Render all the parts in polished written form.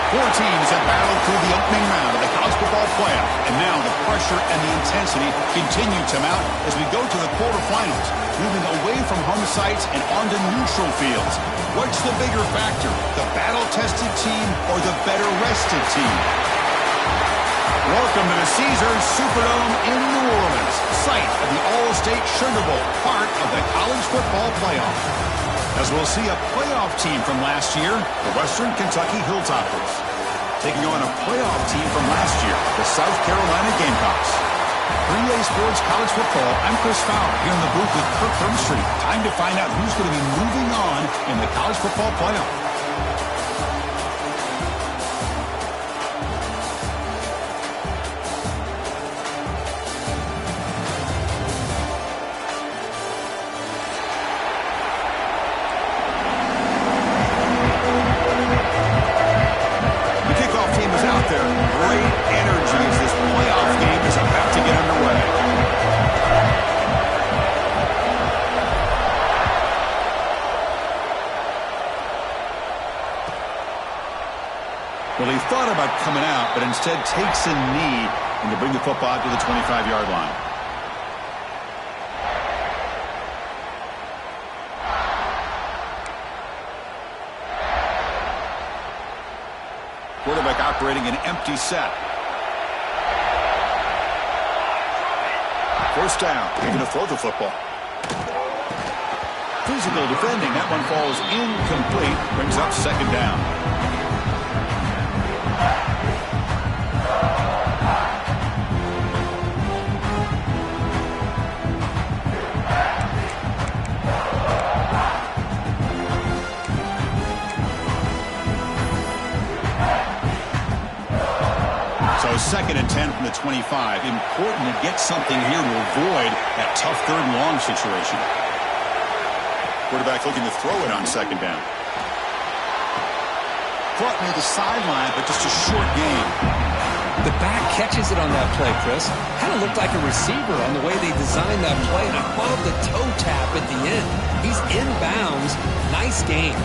Four teams have battled through the opening round of the college football playoff, and now the pressure and the intensity continue to mount as we go to the quarterfinals, moving away from home sites and onto neutral fields. What's the bigger factor, the battle-tested team or the better-rested team? Welcome to the Caesars Superdome in New Orleans, site of the All-State Sugar Bowl, part of the college football playoff. As we'll see a playoff team from last year, the Western Kentucky Hilltoppers, taking on a playoff team from last year, the South Carolina Gamecocks. 3A Sports College Football, I'm Chris Fowler, here in the booth with Kirk Herbstreit. Time to find out who's going to be moving on in the college football playoff. Well, he thought about coming out, but instead takes a knee and to bring the football to the 25-yard line. Quarterback operating an empty set. First down. He's going to throw the football. Physical defending. That one falls incomplete. Brings up second down. So second and 10 from the 25. Important to get something here to avoid that tough third and long situation. Quarterback looking to throw it on second down. Brought near the sideline, but just a short gain. The back catches it on that play, Chris. Kind of looked like a receiver on the way they designed that play, and I love the toe tap at the end. He's inbounds. Nice game.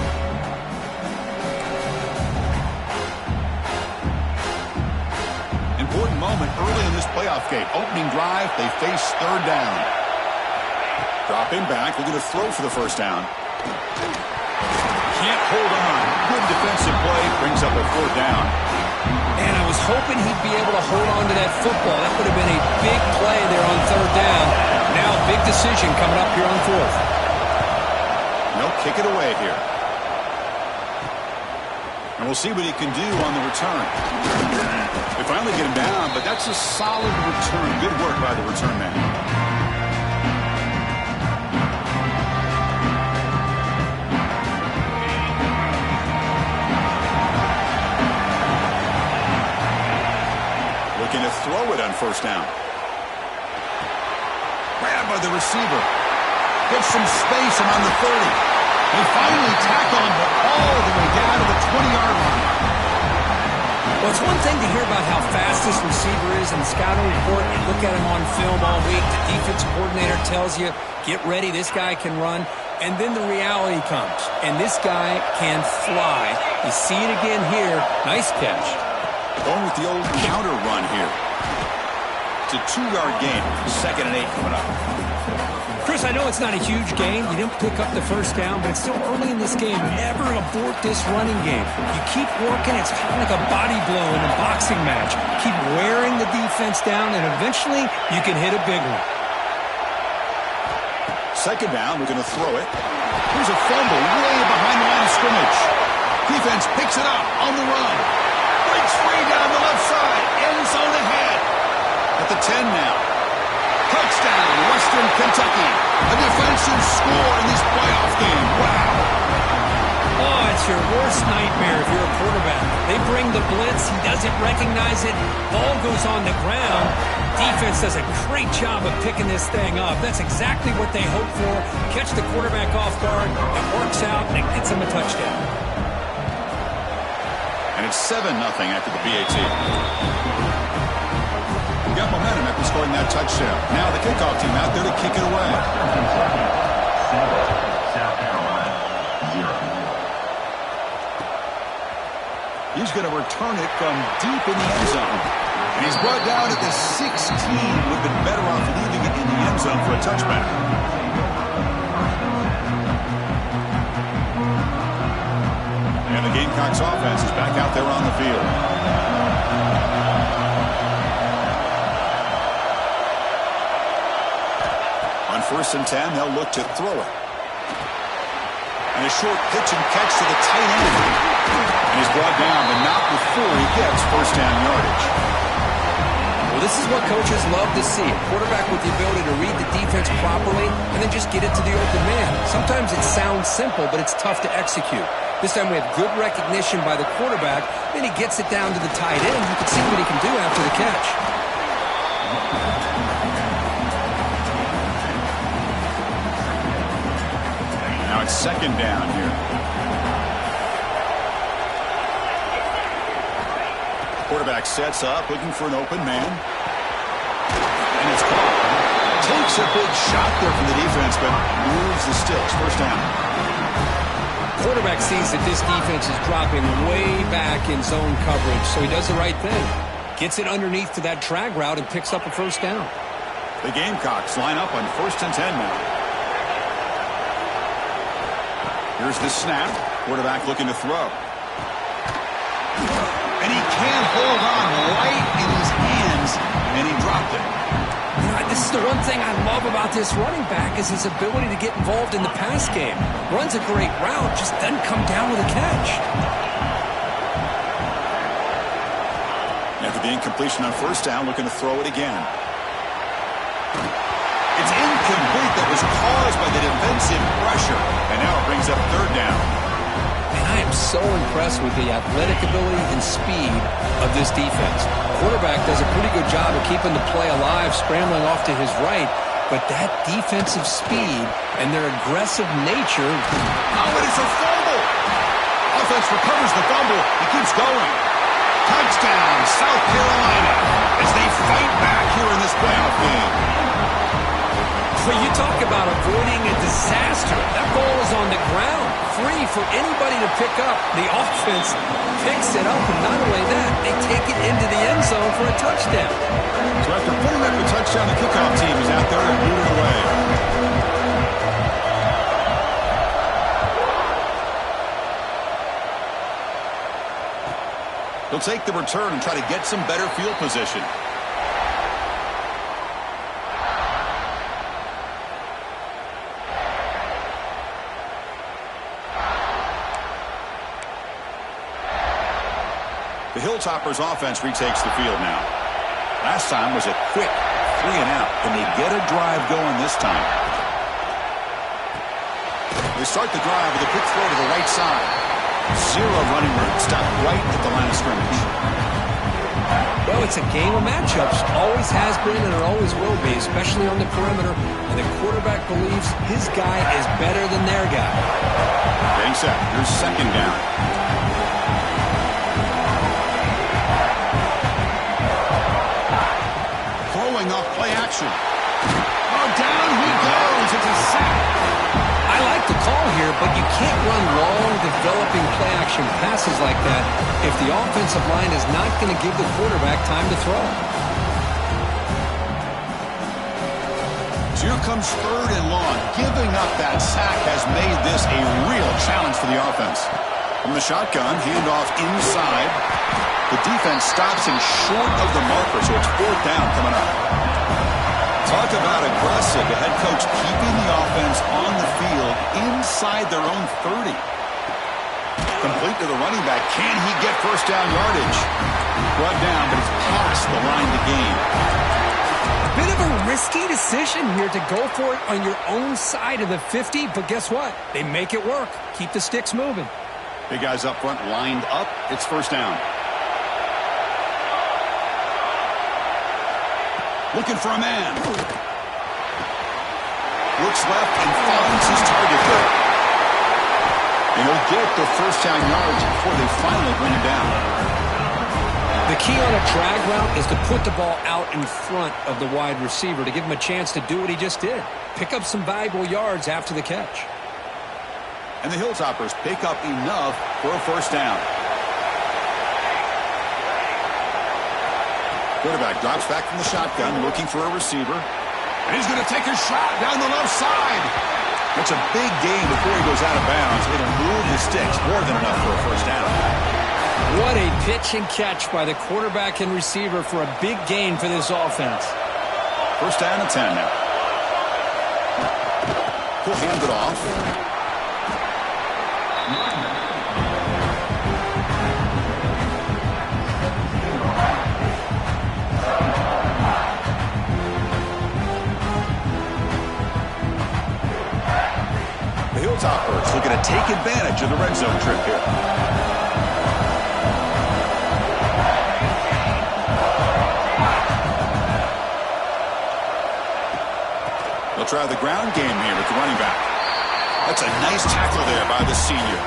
Important moment early in this playoff game. Opening drive, they face third down. Dropping back, looking to throw for the first down. Can't hold on. Good defensive play, brings up a fourth down. And I was hoping he'd be able to hold on to that football. That would have been a big play there on third down. Now big decision coming up here on fourth. No, kick it away here. And we'll see what he can do on the return. They finally get him down, but that's a solid return. Good work by the return man. Looking to throw it on first down. Grabbed by the receiver. Gets some space and on the 30. They finally tackle him, but all the way down to the 20-yard line. Well, it's one thing to hear about how fast this receiver is in the scouting report. You look at him on film all week. The defense coordinator tells you, get ready, this guy can run. And then the reality comes, and this guy can fly. You see it again here. Nice catch. Going with the old counter run here. It's a 2-yard gain. Second and 8 coming up. Chris, I know it's not a huge gain. You didn't pick up the first down, but it's still early in this game. Never abort this running game. You keep working. It's kind of like a body blow in a boxing match. Keep wearing the defense down, and eventually you can hit a big one. Second down, we're going to throw it. Here's a fumble way behind the line of scrimmage. Defense picks it up on the run. Breaks free down the left side. End zone ahead. At the 10 now. Touchdown, Western Kentucky. A defensive score in this playoff game. Wow. Oh, it's your worst nightmare if you're a quarterback. They bring the blitz. He doesn't recognize it. Ball goes on the ground. Defense does a great job of picking this thing up. That's exactly what they hope for. Catch the quarterback off guard. It works out, and it gets him a touchdown. And it's 7-0 after the BAT. Got momentum after scoring that touchdown. Now the kickoff team out there to kick it away. He's going to return it from deep in the end zone. And he's brought down at the 16. Would have been better off leaving it in the end zone for a touchback. And the Gamecocks offense is back out there on the field. On 1st and 10, they'll look to throw it. And a short pitch and catch to the tight end. And he's brought down, but not before he gets first down yardage. Well, this is what coaches love to see. A quarterback with the ability to read the defense properly and then just get it to the open man. Sometimes it sounds simple, but it's tough to execute. This time we have good recognition by the quarterback. Then he gets it down to the tight end. You can see what he can do after the catch. Now it's 2nd down here. Quarterback sets up, looking for an open man. And it's caught. Takes a big shot there from the defense, but moves the sticks. First down. Quarterback sees that this defense is dropping way back in zone coverage, so he does the right thing. Gets it underneath to that drag route and picks up a first down. The Gamecocks line up on 1st and 10 now. Here's the snap. Quarterback looking to throw. And he can't hold on right in his hands, and he dropped it. You know, this is the one thing I love about this running back is his ability to get involved in the pass game. Runs a great route, just doesn't come down with a catch. After the incompletion on 1st down, looking to throw it again. It's incomplete. That was caused by the defensive pressure. And now it brings up 3rd down. And I am so impressed with the athletic ability and speed of this defense. Quarterback does a pretty good job of keeping the play alive, scrambling off to his right. But that defensive speed and their aggressive nature... Oh, it is a fumble! Offense recovers the fumble. He keeps going. Touchdown, South Carolina, as they fight back here in this playoff game. Well, you talk about avoiding a disaster. That ball is on the ground, free for anybody to pick up. The offense picks it up, and not only that, they take it into the end zone for a touchdown. So after putting up a touchdown, the kickoff team is out there and moving away. They'll take the return and try to get some better field position. The Hilltoppers offense retakes the field now. Last time was a quick 3 and out. Can they get a drive going this time? They start the drive with a quick throw to the right side. 0 running room. Stopped right at the line of scrimmage. Well, it's a game of matchups. Always has been and it always will be, especially on the perimeter. And the quarterback believes his guy is better than their guy. Getting set. Here's 2nd down. Throwing off play action. Oh, down he goes. It's a sack. I like the call here, but you can't run long, developing play-action passes like that if the offensive line is not going to give the quarterback time to throw. So here comes 3rd and long. Giving up that sack has made this a real challenge for the offense. From the shotgun, handoff inside. The defense stops him short of the marker, so it's 4th down coming up. Talk about aggressive. The head coach keeping the offense on the field inside their own 30. Complete to the running back. Can he get first down yardage? Brought down, but he's past the line to gain. Bit of a risky decision here to go for it on your own side of the 50, but guess what? They make it work. Keep the sticks moving. Big guys up front lined up. It's 1st down. Looking for a man. Looks left and finds his target there. And he'll get the first down yards before they finally bring him down. The key on a drag route is to put the ball out in front of the wide receiver to give him a chance to do what he just did. Pick up some valuable yards after the catch. And the Hilltoppers pick up enough for a first down. Quarterback drops back from the shotgun, looking for a receiver. And he's going to take a shot down the left side. It's a big gain before he goes out of bounds. It'll move the sticks more than enough for a first down. What a pitch and catch by the quarterback and receiver for a big gain for this offense. First down and 10 now. He'll hand it off. The Hilltoppers looking to take advantage of the red zone trip here. They'll try the ground game here with the running back. That's a nice tackle there by the senior.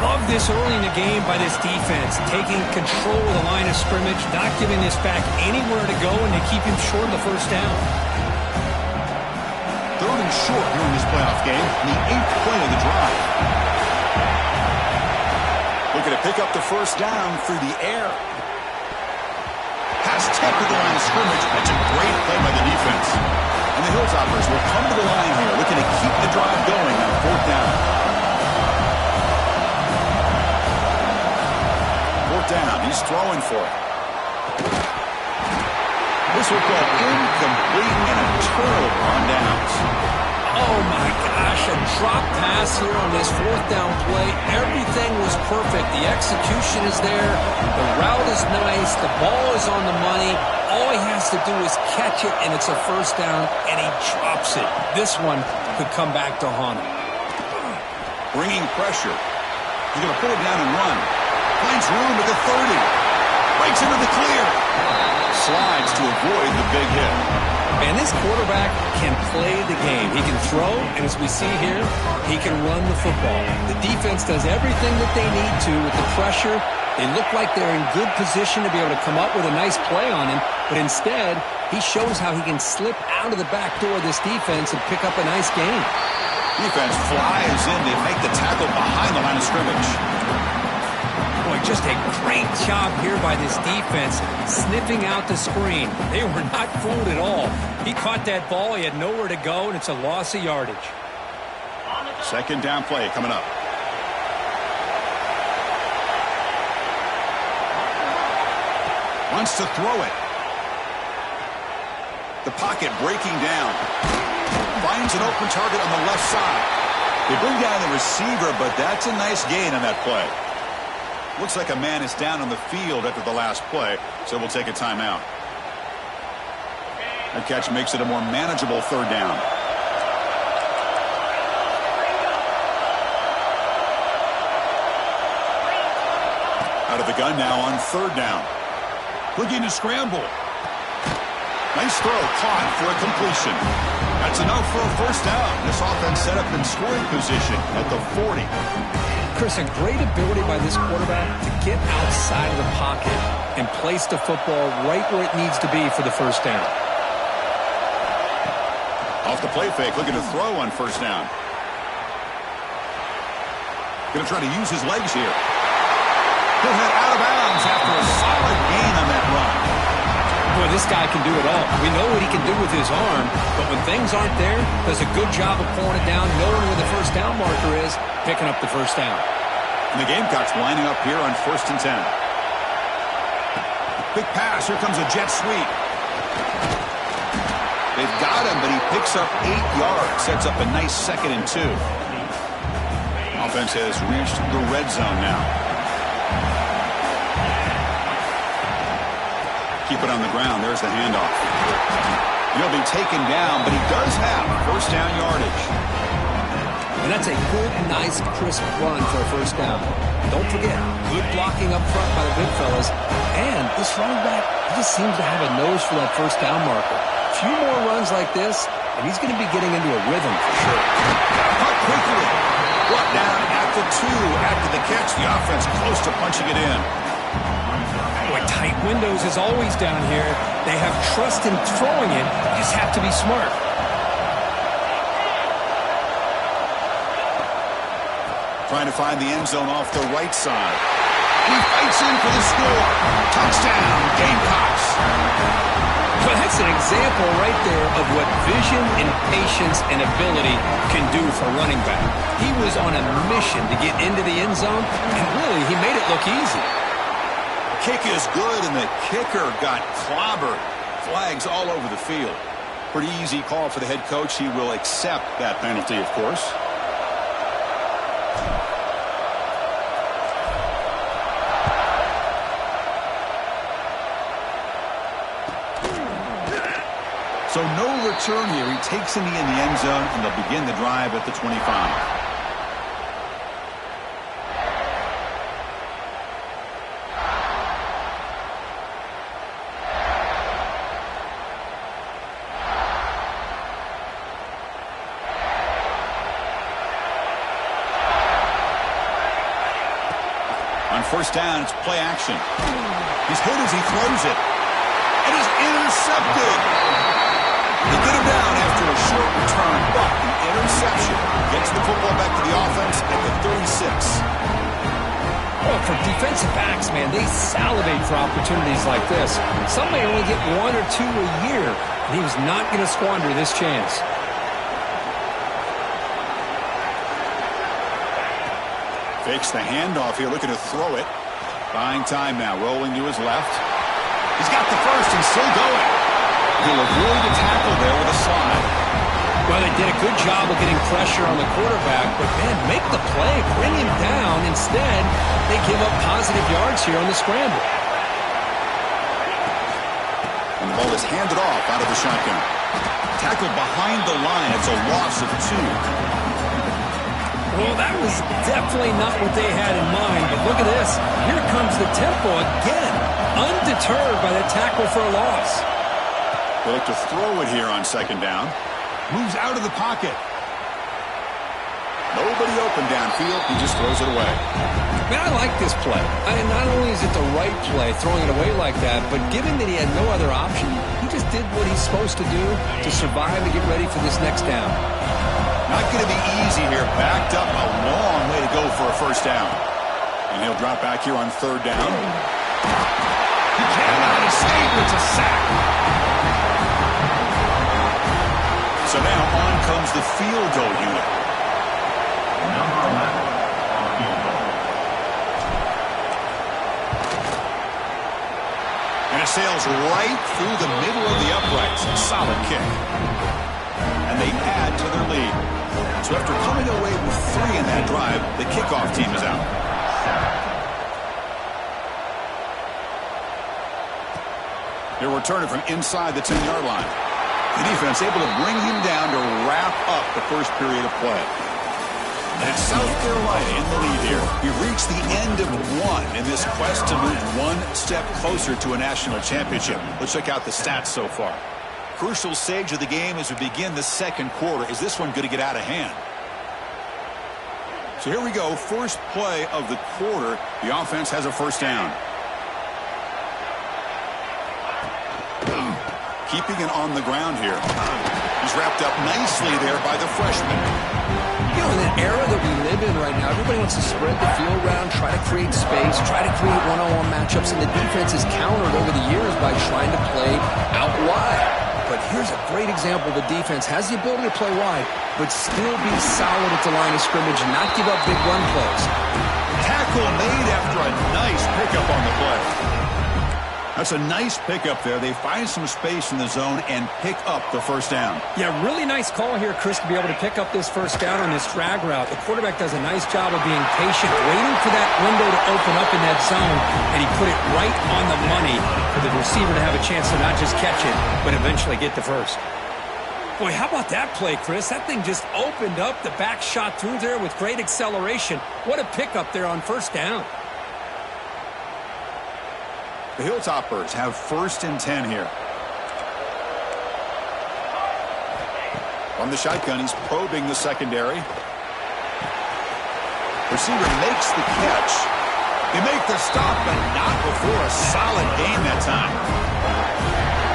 Love this early in the game by this defense, taking control of the line of scrimmage, not giving this back anywhere to go, and they keep him short of the first down. Third and short here in this playoff game, the 8th play of the drive. Looking to pick up the first down through the air. Pass tipped to the line of scrimmage. That's a great play by the defense. And the Hilltoppers will come to the line here, looking to keep the drive going on 4th down. 4th down, he's throwing for it. This will go incomplete and a turnover on downs. Oh my gosh, a drop pass here on this 4th down play. Everything was perfect. The execution is there. The route is nice. The ball is on the money. All he has to do is catch it, and it's a first down, and he drops it. This one could come back to haunt him. Bringing pressure. He's going to pull it down and run. Finds room at the 30. Breaks into the clear. Slides to avoid the big hit. And this quarterback can play the game. He can throw, and as we see here, he can run the football. The defense does everything that they need to with the pressure. They look like they're in good position to be able to come up with a nice play on him, but instead, he shows how he can slip out of the back door of this defense and pick up a nice gain. Defense flies in to make the tackle behind the line of scrimmage. Boy, just a great job here by this defense, sniffing out the screen. They were not fooled at all. He caught that ball, he had nowhere to go, and it's a loss of yardage. Second down play coming up. Wants to throw it. The pocket breaking down. Finds an open target on the left side. They bring down the receiver, but that's a nice gain on that play. Looks like a man is down on the field after the last play, so we'll take a timeout. That catch makes it a more manageable third down. Out of the gun now on third down. Looking to scramble. Nice throw, caught for a completion. That's enough for a first down. This offense set up in scoring position at the 40. Chris, a great ability by this quarterback to get outside of the pocket and place the football right where it needs to be for the first down. Off the play fake, looking to throw on first down. Going to try to use his legs here. He'll head out of bounds after a solid gain on that run. Boy, this guy can do it all. We know what he can do with his arm, but when things aren't there, does a good job of pulling it down, knowing where the first down marker is, picking up the first down. And the Gamecocks lining up here on 1st and 10. Big pass. Here comes a jet sweep. They've got him, but he picks up 8 yards. Sets up a nice 2nd and 2. Offense has reached the red zone now. Keep it on the ground. There's the handoff. He'll be taken down, but he does have first down yardage. And that's a good, nice, crisp run for a first down. Don't forget, good blocking up front by the big fellas. And this running back, he just seems to have a nose for that first down marker. A few more runs like this, and he's going to be getting into a rhythm for sure. Cut quickly. Brought down at the 2 after the catch. The offense close to punching it in. Boy, tight windows is always down here. They have trust in throwing it. You just have to be smart. Trying to find the end zone off the right side. and he fights in for the score. Touchdown, Gamecocks. Well, that's an example right there of what vision and patience and ability can do for running back. He was on a mission to get into the end zone, and really, he made it look easy. The kick is good, and the kicker got clobbered. Flags all over the field. Pretty easy call for the head coach. He will accept that penalty, of course. So no return here. He takes in the end zone, and they'll begin the drive at the 25. On first down, it's play action. He's hit as he throws it. And he's intercepted. They get him down after a short return, but the interception gets the football back to the offense at the 36. Well, for defensive backs, man, they salivate for opportunities like this. Some may only get 1 or 2 a year, and he was not going to squander this chance. Fakes the handoff here, looking to throw it. Buying time now, rolling to his left. He's got the first and still going. He'll avoid the tackle there with a slide. Well, they did a good job of getting pressure on the quarterback, but, man, make the play, bring him down. Instead, they give up positive yards here on the scramble. And the ball is handed off out of the shotgun. Tackled behind the line. It's a loss of 2. Well, that was definitely not what they had in mind, but look at this. Here comes the tempo again, undeterred by the tackle for a loss. They look to throw it here on second down. Moves out of the pocket. Nobody open downfield. He just throws it away. Man, I like this play. Not only is it the right play, throwing it away like that, but given that he had no other option, he just did what he's supposed to do to survive and get ready for this next down. Not going to be easy here. Backed up a long way to go for a first down. And he'll drop back here on third down. He cannot escape. It's a sack. So now on comes the field goal unit. Number 11 on field goal. And it sails right through the middle of the uprights. Solid kick. And they add to their lead. So after coming away with 3 in that drive, the kickoff team is out. They're returning from inside the 10-yard line. The defense able to bring him down to wrap up the first period of play. And it's South Carolina in the lead here. We've reached the end of 1 in this quest to move 1 step closer to a national championship. Let's check out the stats so far. Crucial stage of the game as we begin the second quarter. Is this one going to get out of hand? So here we go. First play of the quarter. The offense has a first down. Keeping it on the ground here. He's wrapped up nicely there by the freshman. You know, in the era that we live in right now, everybody wants to spread the field around, try to create space, try to create one-on-one matchups, and the defense is countered over the years by trying to play out wide. But here's a great example. The defense has the ability to play wide, but still be solid at the line of scrimmage and not give up big run plays. Tackle made after a nice pickup on the play. That's a nice pickup there. They find some space in the zone and pick up the first down. Yeah, really nice call here, Chris, to be able to pick up this first down on this drag route. The quarterback does a nice job of being patient, waiting for that window to open up in that zone, and he put it right on the money for the receiver to have a chance to not just catch it, but eventually get the first. Boy, how about that play, Chris? That thing just opened up. The back shot through there with great acceleration. What a pickup there on first down. The Hilltoppers have first and 10 here. From the shotgun, he's probing the secondary. Receiver makes the catch. They make the stop, but not before a solid gain that time.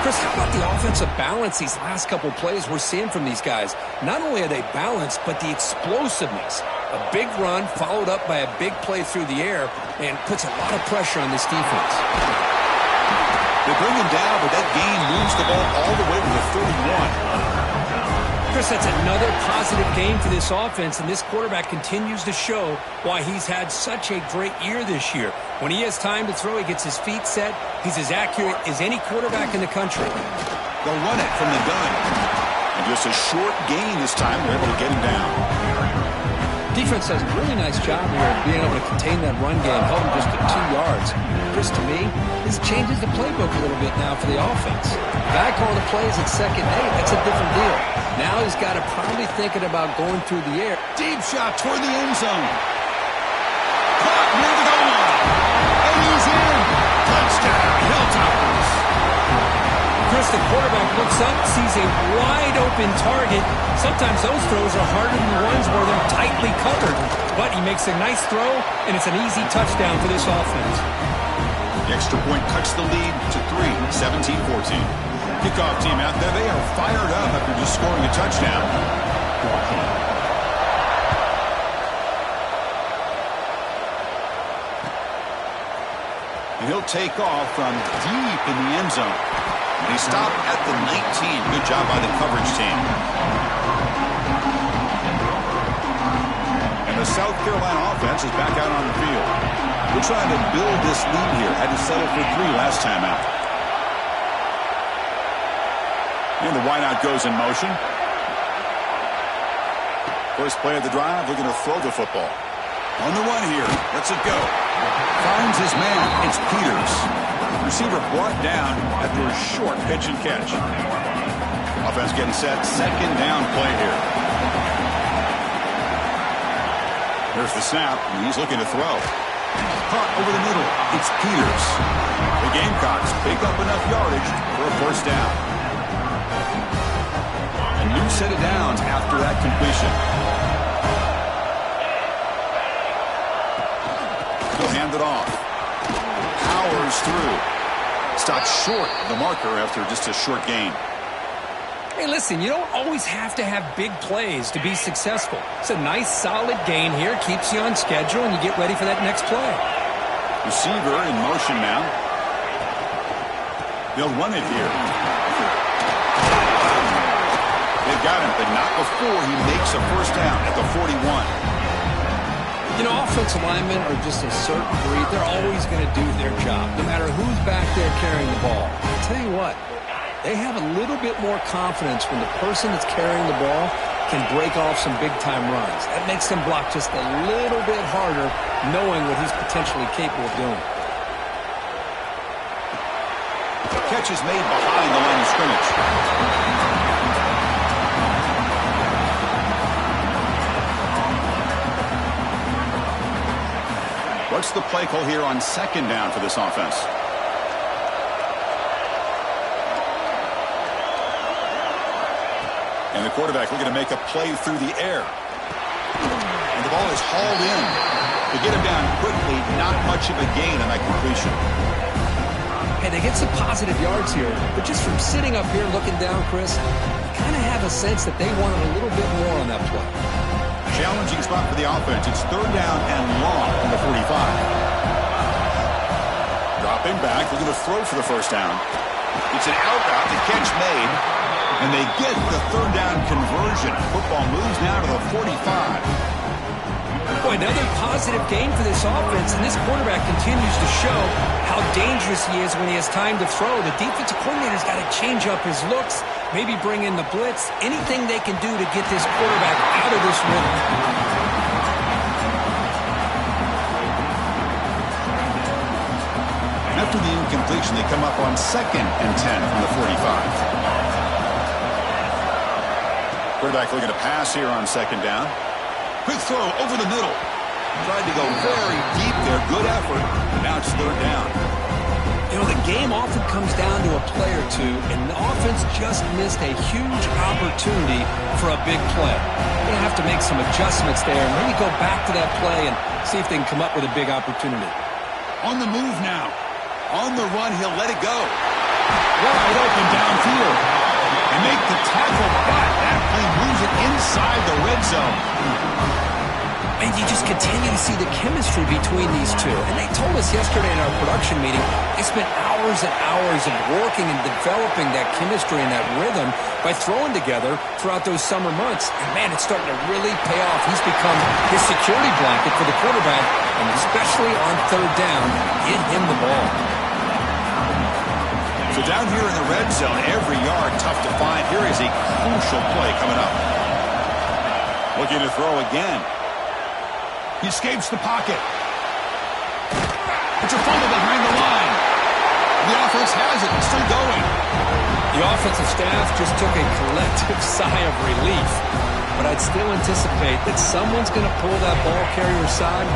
Chris, how about the offensive balance these last couple plays we're seeing from these guys? Not only are they balanced, but the explosiveness. A big run followed up by a big play through the air and puts a lot of pressure on this defense. They bring him down, but that gain moves the ball all the way to the 31. Chris, that's another positive game for this offense, and this quarterback continues to show why he's had such a great year this year. When he has time to throw, he gets his feet set. He's as accurate as any quarterback in the country. They'll run it from the gun. And just a short gain this time. They're able to get him down. Defense does a really nice job here of being able to contain that run game, held him just to 2 yards. Chris, to me, this changes the playbook a little bit now for the offense. The guy calling the plays at 2nd and 8, that's a different deal. Now he's got to probably thinking about going through the air. Deep shot toward the end zone. Caught near the goal line. And he's in. Touchdown, Hilltoppers. Chris, the quarterback looks up, sees a wide-open target. Sometimes those throws are harder than the ones where they're tightly covered. But he makes a nice throw, and it's an easy touchdown for this offense. The extra point cuts the lead to 3, 17-14. Kickoff team out there, they are fired up after just scoring a touchdown. And he'll take off from deep in the end zone. And he stopped at the 19. Good job by the coverage team. And the South Carolina offense is back out on the field. We're trying to build this lead here. Had to settle for 3 last time out. And the wideout goes in motion. First play of the drive, looking to throw the football. On the run here. Lets it go. Finds his man. It's Peters. Receiver brought down after a short pitch and catch. Offense getting set. 2nd down play here. Here's the snap, and he's looking to throw. Caught over the middle. It's Peters. The Gamecocks pick up enough yardage for a 1st down. A new set of downs after that completion. He'll hand it off. Powers through. Stops short of the marker after just a short gain. Hey, listen, you don't always have to have big plays to be successful. It's a nice, solid gain here. Keeps you on schedule, and you get ready for that next play. Receiver in motion now. They'll run it here. They've got him, but not before he makes a 1st down at the 41. You know, offensive linemen are just a certain breed. They're always going to do their job, no matter who's back there carrying the ball. I'll tell you what, they have a little bit more confidence when the person that's carrying the ball can break off some big-time runs. That makes them block just a little bit harder, knowing what he's potentially capable of doing. The catch is made behind the line of scrimmage. What's the play call here on 2nd down for this offense? And the quarterback looking to make a play through the air. And the ball is hauled in. To get him down quickly, not much of a gain on that completion. Hey, they get some positive yards here, but just from sitting up here looking down, Chris, you kind of have a sense that they wanted a little bit more on that play. Challenging spot for the offense. It's 3rd down and long from the 45. Dropping back, looking to throw for the 1st down. It's an out route, the catch made, and they get the 3rd down conversion. Football moves now to the 45. Boy, another positive game for this offense, and this quarterback continues to show how dangerous he is when he has time to throw. The defensive coordinator's got to change up his looks, maybe bring in the blitz, anything they can do to get this quarterback out of this rhythm. After the incompletion, they come up on 2nd and 10 from the 45. Quarterback looking to pass here on 2nd down. Quick throw over the middle. Tried to go very deep there. Good effort. Now it's 3rd down. You know, the game often comes down to a play or two, and the offense just missed a huge opportunity for a big play. They're going to have to make some adjustments there and maybe go back to that play and see if they can come up with a big opportunity. On the move now. On the run, he'll let it go. Wide open downfield. And make the tackle, but that play moves it inside the red zone. And you just continue to see the chemistry between these two. And they told us yesterday in our production meeting, they spent hours and hours of working and developing that chemistry and that rhythm by throwing together throughout those summer months. And, man, it's starting to really pay off. He's become his security blanket for the quarterback, and especially on third down, get him the ball. So down here in the red zone, every yard tough to find. Here is a crucial play coming up. Looking to throw again. He escapes the pocket. It's a fumble behind the line. The offense has it. It's still going. The offensive staff just took a collective sigh of relief. But I'd still anticipate that someone's going to pull that ball carrier aside,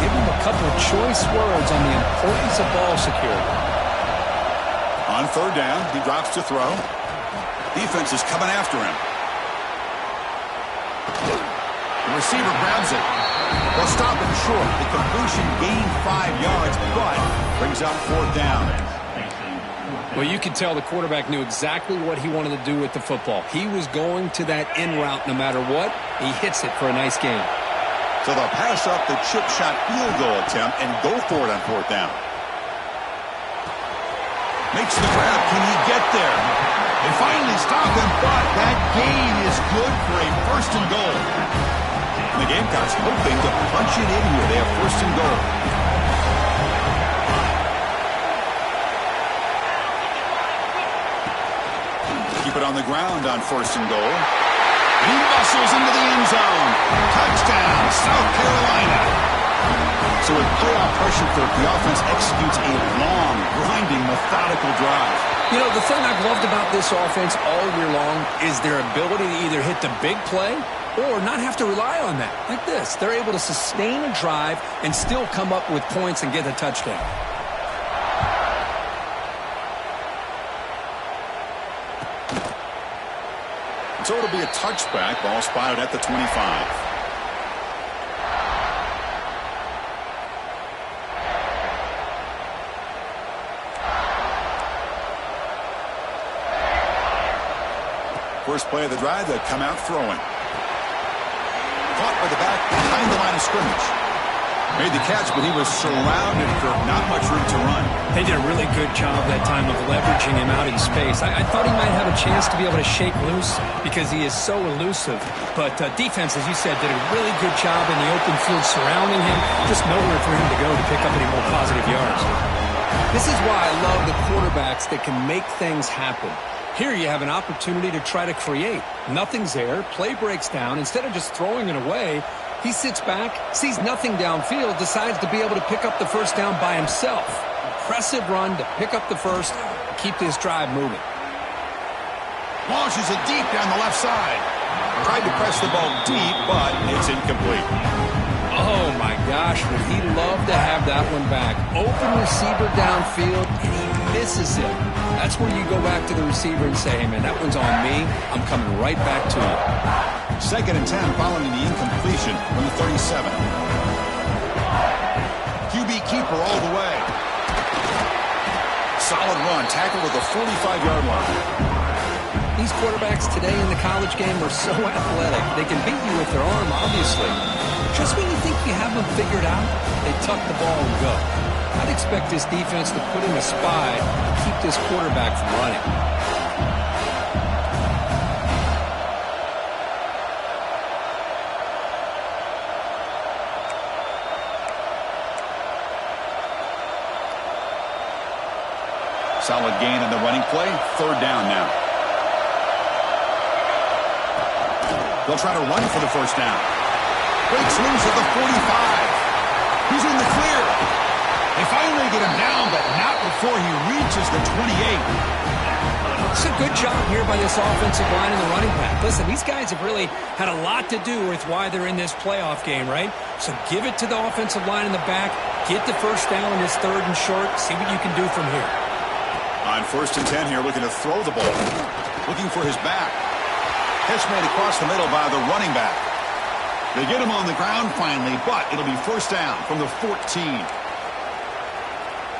give him a couple of choice words on the importance of ball security. On third down, he drops to throw. Defense is coming after him. The receiver grabs it. They'll stop him short. The completion gained 5 yards, but brings up fourth down. Well, you can tell the quarterback knew exactly what he wanted to do with the football. He was going to that in route no matter what. He hits it for a nice gain. So they'll pass up the chip shot field goal attempt and go for it on fourth down. Makes the grab. Can he get there? They finally stop him, but that gain is good for a first and goal. And the Gamecocks hoping to punch it in here. They have first and goal. Keep it on the ground on first and goal. He muscles into the end zone. Touchdown, South Carolina. So with playoff pressure, the offense executes a long, grinding, methodical drive. You know, the thing I've loved about this offense all year long is their ability to either hit the big play or not have to rely on that. Like this, they're able to sustain a drive and still come up with points and get a touchdown. So it'll be a touchback. Ball spotted at the 25. First play of the drive, they'll come out throwing. Caught by the back behind the line of scrimmage. Made the catch, but he was surrounded for not much room to run. They did a really good job that time of leveraging him out in space. I thought he might have a chance to be able to shake loose because he is so elusive. But defense, as you said, did a really good job in the open field surrounding him. Just nowhere for him to go to pick up any more positive yards. This is why I love the quarterbacks that can make things happen. Here you have an opportunity to try to create. Nothing's there. Play breaks down. Instead of just throwing it away, he sits back, sees nothing downfield, decides to be able to pick up the first down by himself. Impressive run to pick up the first, keep this drive moving. Launches it deep down the left side. Tried to press the ball deep, but it's incomplete. Oh, my gosh, would he love to have that one back. Open receiver downfield, and he misses it. That's where you go back to the receiver and say, hey, man, that one's on me. I'm coming right back to you. 2nd and 10 following the incompletion from the 37. QB keeper all the way. Solid run, tackle with a 45-yard line. These quarterbacks today in the college game are so athletic. They can beat you with their arm, obviously. Just when you think you have them figured out, they tuck the ball and go. I'd expect this defense to put in a spy to keep this quarterback from running. Solid gain on the running play. 3rd down now. They'll try to run for the first down. Breaks loose at the 45. He's in the clear. They finally get him down, but not before he reaches the 28. It's a good job here by this offensive line and the running back. Listen, these guys have really had a lot to do with why they're in this playoff game, right? So give it to the offensive line in the back. Get the first down in this 3rd and short. See what you can do from here. On 1st and 10 here, looking to throw the ball. Looking for his back. Catch made across the middle by the running back. They get him on the ground finally, but it'll be first down from the 14.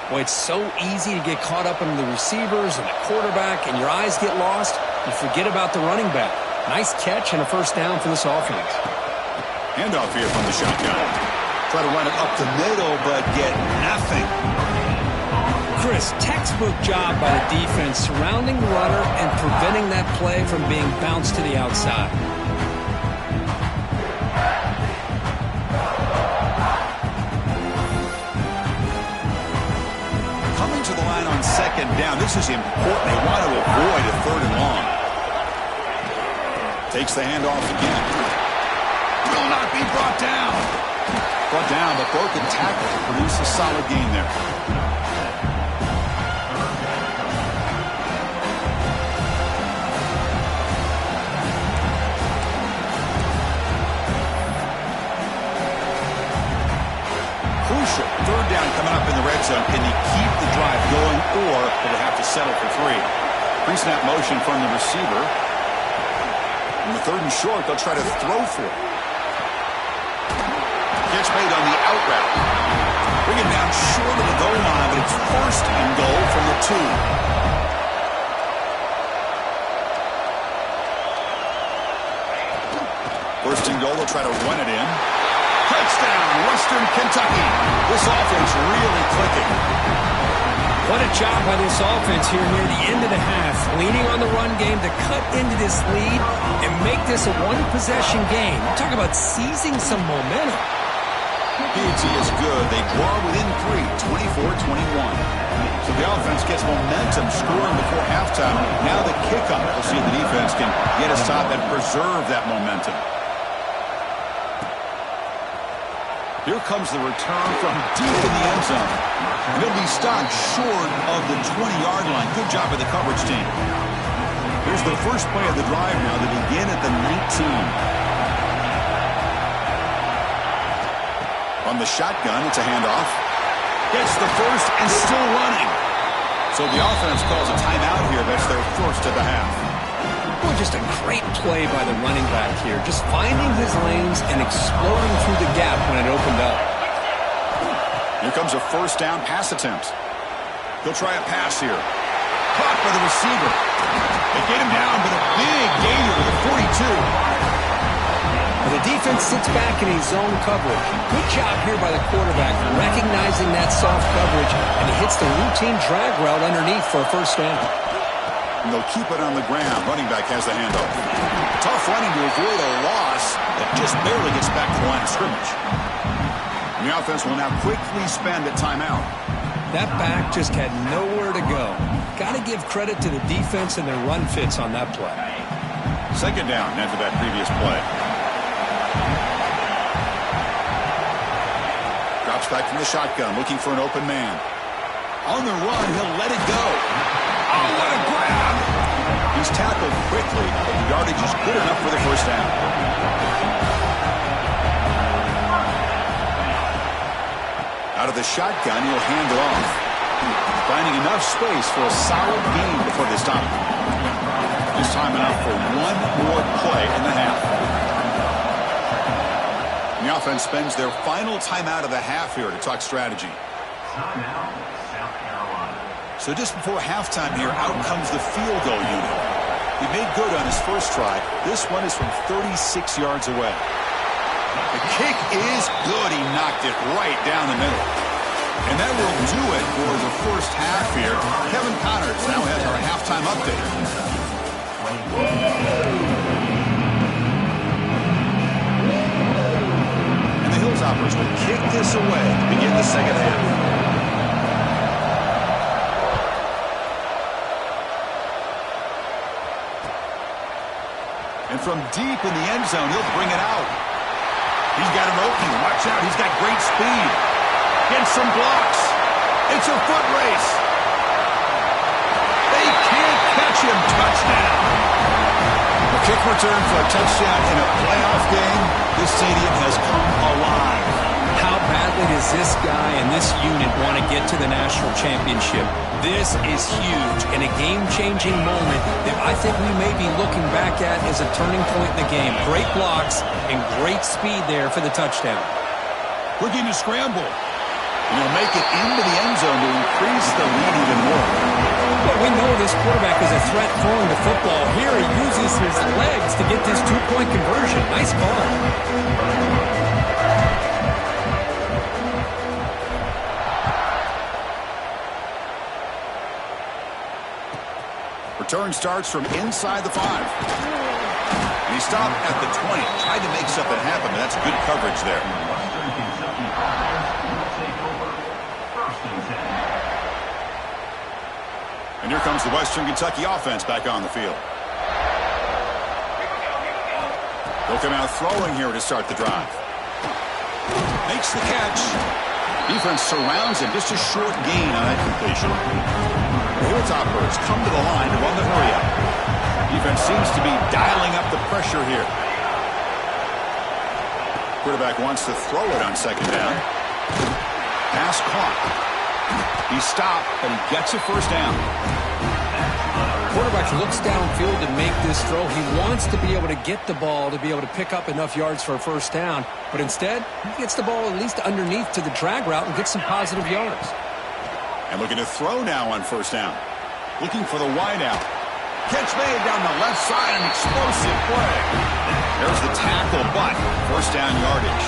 Boy, it's so easy to get caught up in the receivers and the quarterback, and your eyes get lost. You forget about the running back. Nice catch and a first down for this offense. Handoff here from the shotgun. Try to run it up the middle, but get nothing. Chris, textbook job by the defense surrounding the runner and preventing that play from being bounced to the outside. Coming to the line on second down. This is important. They want to avoid a third and long. Takes the handoff again. Will not be brought down. Brought down, but broken tackle to produce a solid gain there. Crucial. Third down coming up in the red zone. Can he keep the drive going, or will they have to settle for 3? Pre-snap motion from the receiver. On the 3rd and short, they'll try to throw for it. Catch made on the out route. Bring him down short of the goal line, but it's 1st and goal from the 2. 1st and goal, they'll try to run it in. Touchdown, Western Kentucky. This offense really clicking. What a job by this offense here near the end of the half, leaning on the run game to cut into this lead and make this a one-possession game. Talk about seizing some momentum. PAT is good. They draw within 3, 24-21. So the offense gets momentum, scoring before halftime. Now the kickoff. We'll see if the defense can get a stop and preserve that momentum. Here comes the return from deep in the end zone. And he'll be stopped short of the 20-yard line. Good job by the coverage team. Here's the first play of the drive now. They begin at the 19. On the shotgun, it's a handoff. Gets the first and still running. So the offense calls a timeout here. That's their first of the half. Boy, just a great play by the running back here. Just finding his lanes and exploding through the gap when it opened up. Here comes a 1st down pass attempt. He'll try a pass here. Caught by the receiver. They get him down, but a big gainer to the 42. The defense sits back in his zone coverage. Good job here by the quarterback, recognizing that soft coverage, and he hits the routine drag route underneath for a 1st down. And they'll keep it on the ground. Running back has the handoff. Tough running to avoid a loss that just barely gets back to the line of scrimmage. And the offense will now quickly spend a timeout. That back just had nowhere to go. Got to give credit to the defense and their run fits on that play. 2nd down after that previous play. Drops back from the shotgun, looking for an open man. On the run, he'll let it go. Oh, what a grab! He's tackled quickly, but the yardage is good enough for the 1st down. Out of the shotgun, he'll hand it off. Finding enough space for a solid gain before they stop. This time enough for one more play in the half. And the offense spends their final timeout of the half here to talk strategy. So just before halftime here, out comes the field goal unit. He made good on his first try. This one is from 36 yards away. The kick is good. He knocked it right down the middle. And that will do it for the first half here. Kevin Connors now has our halftime update. And the Hilltoppers will kick this away to begin the 2nd half. And from deep in the end zone, he'll bring it out. He's got an opening. Watch out. He's got great speed. Gets some blocks. It's a foot race. They can't catch him. Touchdown. A kick return for a touchdown in a playoff game. This stadium has come alive. How badly does this guy and this unit want to get to the national championship? This is huge and a game-changing moment that I think we may be looking back at as a turning point in the game. Great blocks and great speed there for the touchdown. Looking to scramble. And he'll make it into the end zone to increase the lead even more. Well, we know this quarterback is a threat throwing the football. Here he uses his legs to get this 2-point conversion. Nice ball. Return starts from inside the 5. And he stopped at the 20. Tried to make something happen, but that's good coverage there. And here comes the Western Kentucky offense back on the field. They'll come out throwing here to start the drive. Makes the catch. Defense surrounds him. Just a short gain on that completion. The Hilltoppers come to the line to run the hurry-up. Defense seems to be dialing up the pressure here. Quarterback wants to throw it on second down. Pass caught. He stopped, but he gets a first down. Quarterback looks downfield to make this throw. He wants to be able to get the ball to be able to pick up enough yards for a first down. But instead, he gets the ball at least underneath to the drag route and gets some positive yards. And looking to throw now on first down. Looking for the wideout. Catch made down the left side, an explosive play. There's the tackle, but first down yardage.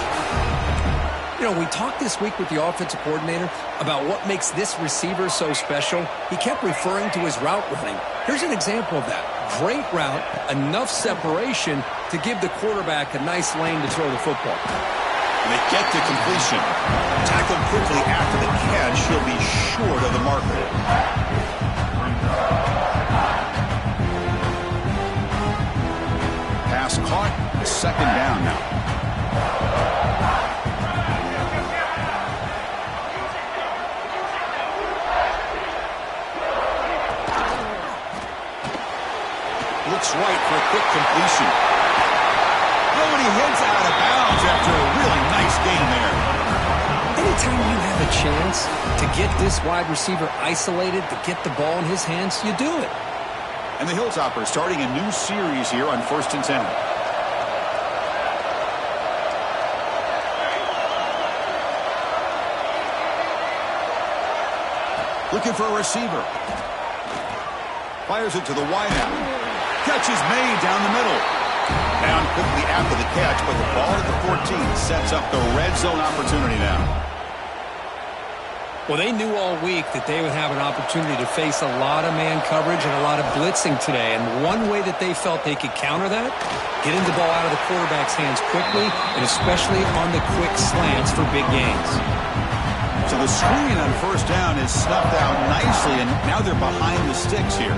You know, we talked this week with the offensive coordinator about what makes this receiver so special. He kept referring to his route running. Here's an example of that. Great route, enough separation to give the quarterback a nice lane to throw the football. And they get to completion. Tackled quickly after the catch. He'll be short of the marker. Pass caught. Second down now. Looks right for a quick completion. Nobody hits out of bounds after a really nice game there. Anytime you have a chance to get this wide receiver isolated, to get the ball in his hands, you do it. And the Hilltoppers starting a new series here on 1st and 10. Looking for a receiver. Fires it to the wideout. Catch is made down the middle. Down quickly after the catch, but the ball at the 14 sets up the red zone opportunity now. Well, they knew all week that they would have an opportunity to face a lot of man coverage and a lot of blitzing today. And one way that they felt they could counter that, getting the ball out of the quarterback's hands quickly, and especially on the quick slants for big gains. So the screen on first down is snuffed out nicely, and now they're behind the sticks here.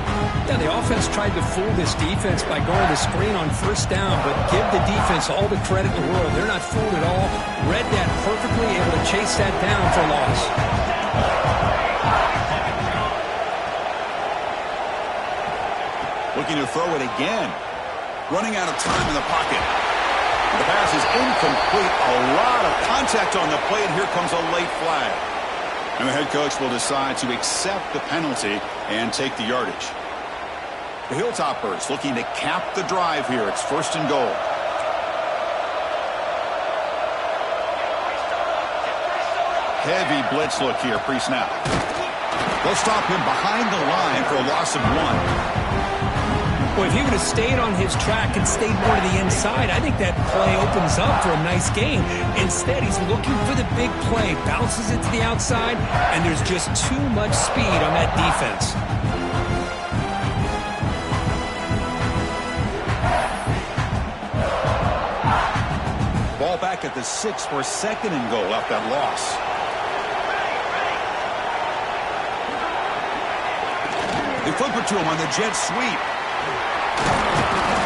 Yeah, the offense tried to fool this defense by going to the screen on first down, but give the defense all the credit in the world. They're not fooled at all. Read that perfectly, able to chase that down for a loss. Looking to throw it again. Running out of time in the pocket. The pass is incomplete. A lot of contact on the play, and here comes a late flag. And the head coach will decide to accept the penalty and take the yardage. The Hilltoppers looking to cap the drive here. It's 1st and goal. Heavy blitz look here, pre-snap. They'll stop him behind the line for a loss of 1. Well, if he would have stayed on his track and stayed more to the inside, I think that play opens up for a nice game. Instead, he's looking for the big play, bounces it to the outside, and there's just too much speed on that defense. Ball back at the 6 for 2nd and goal after that loss. They flip it to him on the jet sweep.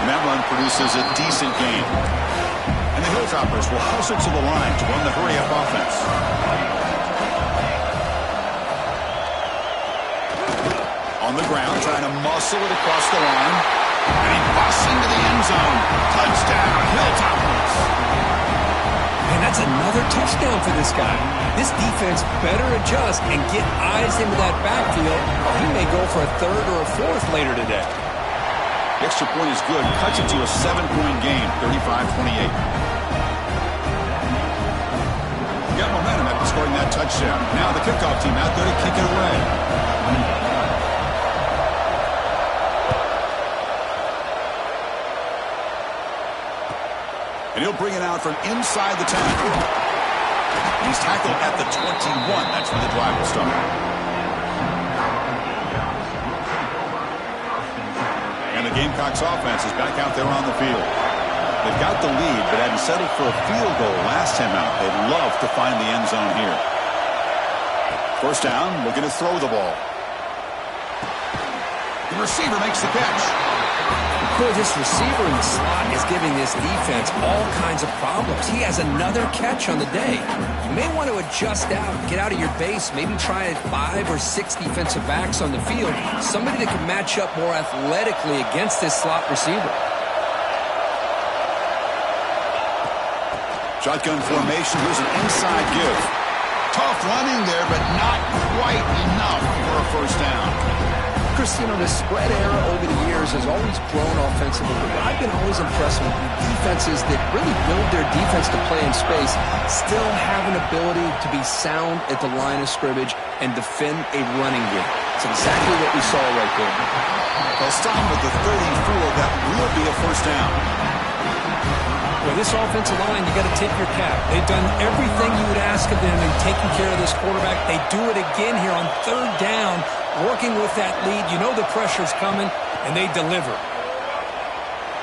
And that run produces a decent gain. And the Hilltoppers will hustle to the line to run the hurry-up offense. On the ground, trying to muscle it across the line. And he busts into the end zone. Touchdown, Hilltoppers. And that's another touchdown for this guy. This defense better adjust and get eyes into that backfield. He may go for a 3rd or a 4th later today. The extra point is good. Cuts it to a 7-point game, 35-28. Got momentum after scoring that touchdown. Now the kickoff team out there to kick it away. And he'll bring it out from inside the 10. He's tackled at the 21. That's when the drive will start. Gamecocks offense is back out there on the field. They've got the lead, but hadn't settled for a field goal last time out. They'd love to find the end zone here. First down, looking to throw the ball. The receiver makes the catch. Boy, this receiver in the slot is giving this defense all kinds of problems. He has another catch on the day. You may want to adjust out, get out of your base, maybe try 5 or 6 defensive backs on the field, somebody that can match up more athletically against this slot receiver. Shotgun formation, here's an inside give. Tough running there, but not quite enough for a first down. Christine, the spread era over the years has always grown offensively, but I've been always impressed with defenses that really build their defense to play in space, still have an ability to be sound at the line of scrimmage and defend a running game. It's exactly what we saw right there. They'll stop at the 34. That will be a first down. Well, this offensive line, you got to tip your cap. They've done everything you would ask of them in taking care of this quarterback. They do it again here on third down, working with that lead. You know the pressure's coming, and they deliver.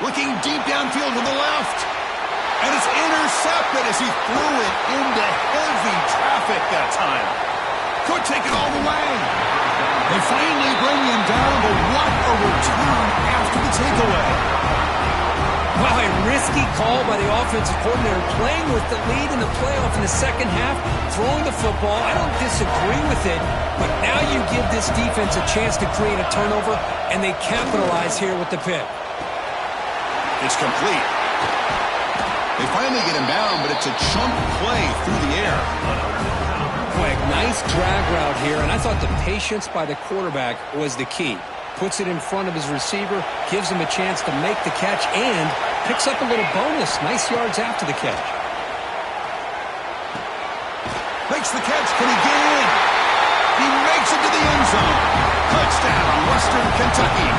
Looking deep downfield to the left. And it's intercepted as he threw it into heavy traffic that time. Could take it all the way. They finally bring him down, but what a return after the takeaway. Wow, a risky call by the offensive coordinator, playing with the lead in the playoff in the second half, throwing the football. I don't disagree with it, but now you give this defense a chance to create a turnover, and they capitalize here with the pick. It's complete. They finally get him down, but it's a chunk play through the air. Quick, nice drag route here, and I thought the patience by the quarterback was the key. Puts it in front of his receiver, gives him a chance to make the catch, and picks up a little bonus. Nice yards after the catch. Makes the catch. Can he get in? He makes it to the end zone. Touchdown, Western Kentucky.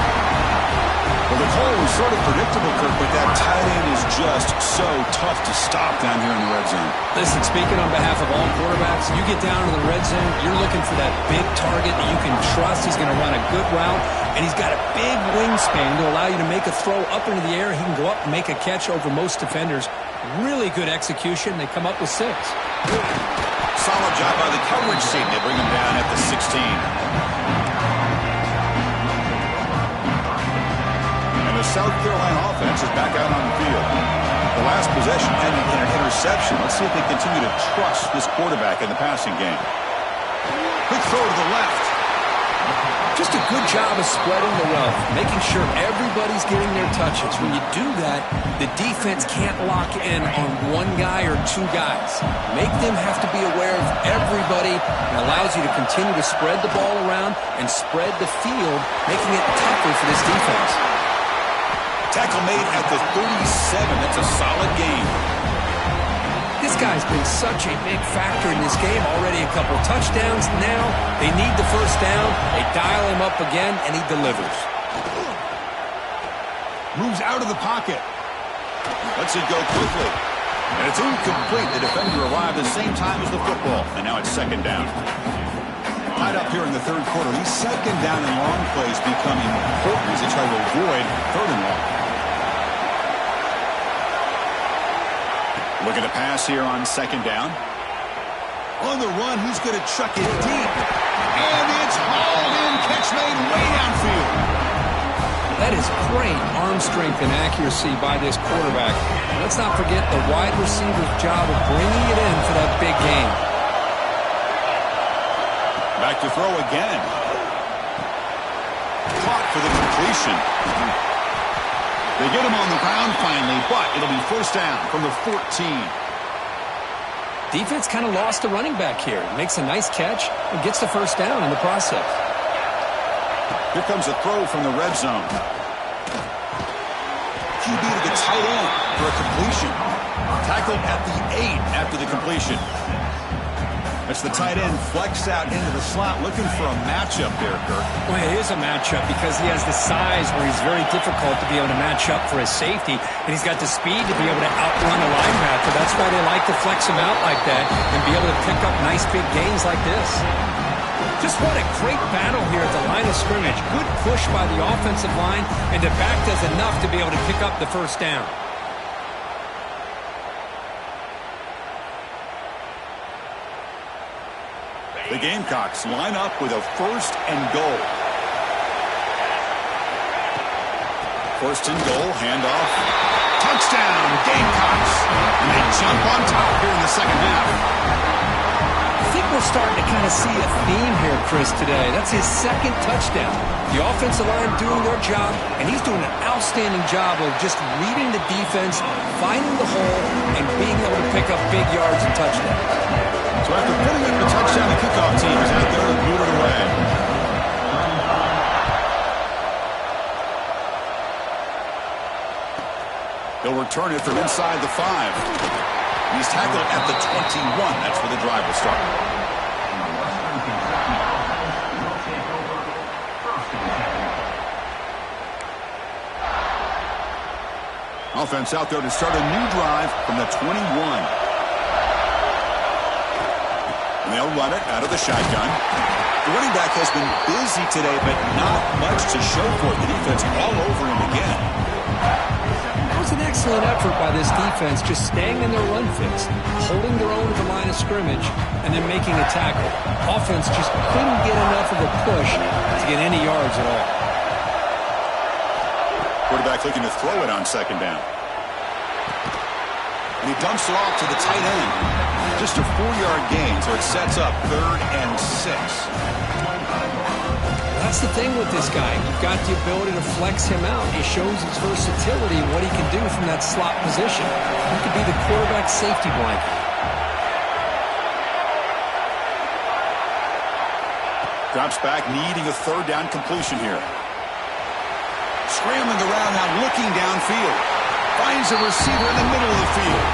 Well, the call was sort of predictable, Kirk, but that tight end is just so tough to stop down here in the red zone. Listen, speaking on behalf of all quarterbacks, you get down to the red zone, you're looking for that big target that you can trust. He's going to run a good route, and he's got a big wingspan to allow you to make a throw up into the air. He can go up and make a catch over most defenders. Really good execution. They come up with 6. Solid job by the coverage team. They bring him down at the 16. South Carolina offense is back out on the field. The last possession ended in an interception. Let's see if they continue to trust this quarterback in the passing game. Quick throw to the left. Just a good job of spreading the wealth, making sure everybody's getting their touches. When you do that, the defense can't lock in on one guy or 2 guys. Make them have to be aware of everybody, and allows you to continue to spread the ball around and spread the field, making it tougher for this defense. Tackle made at the 37. That's a solid gain. This guy's been such a big factor in this game. Already a couple touchdowns. Now they need the first down. They dial him up again, and he delivers. Moves out of the pocket. Lets it go quickly. And it's incomplete. The defender arrived at the same time as the football. And now it's second down. Tied up here in the third quarter. These second down and long plays become important as they try to avoid third and long. Looking to pass here on second down. On the run, he's going to chuck it deep. And it's hauled in. Catch made way downfield. That is great arm strength and accuracy by this quarterback. Let's not forget the wide receiver's job of bringing it in for that big game. Back to throw again. Caught for the completion. They get him on the ground finally, but it'll be first down from the 14. Defense kind of lost the running back here. Makes a nice catch and gets the first down in the process. Here comes a throw from the red zone. QB to the tight end for a completion. Tackled at the 8 after the completion. That's the tight end flexed out into the slot, looking for a matchup there, Kirk. Well, it is a matchup because he has the size where he's very difficult to be able to match up for his safety, and he's got the speed to be able to outrun a linebacker. That's why they like to flex him out like that and be able to pick up nice big gains like this. Just what a great battle here at the line of scrimmage. Good push by the offensive line, and the back does enough to be able to pick up the first down. The Gamecocks line up with a 1st and goal. 1st and goal, handoff. Touchdown, Gamecocks. And they jump on top here in the second half. I think we're starting to kind of see a theme here, Chris, today. That's his 2nd touchdown. The offensive line doing their job, and he's doing an outstanding job of just reading the defense, finding the hole, and being able to pick up big yards and touchdowns. So after putting up the touchdown, the kickoff team is out there and blew it away. He'll return it from inside the 5. He's tackled at the 21. That's where the drive will start. Offense out there to start a new drive from the 21. And they'll run it out of the shotgun. The running back has been busy today, but not much to show for it. The defense all over him again. That was an excellent effort by this defense, just staying in their run fits, holding their own at the line of scrimmage, and then making a tackle. Offense just couldn't get enough of a push to get any yards at all. Quarterback looking to throw it on 2nd down. And he dumps it off to the tight end. Just a 4-yard gain, so it sets up 3rd and 6. That's the thing with this guy. You've got the ability to flex him out. He shows his versatility and what he can do from that slot position. He could be the quarterback's safety blanket. Drops back, needing a 3rd down completion here. Scrambling around now, looking downfield. Finds a receiver in the middle of the field.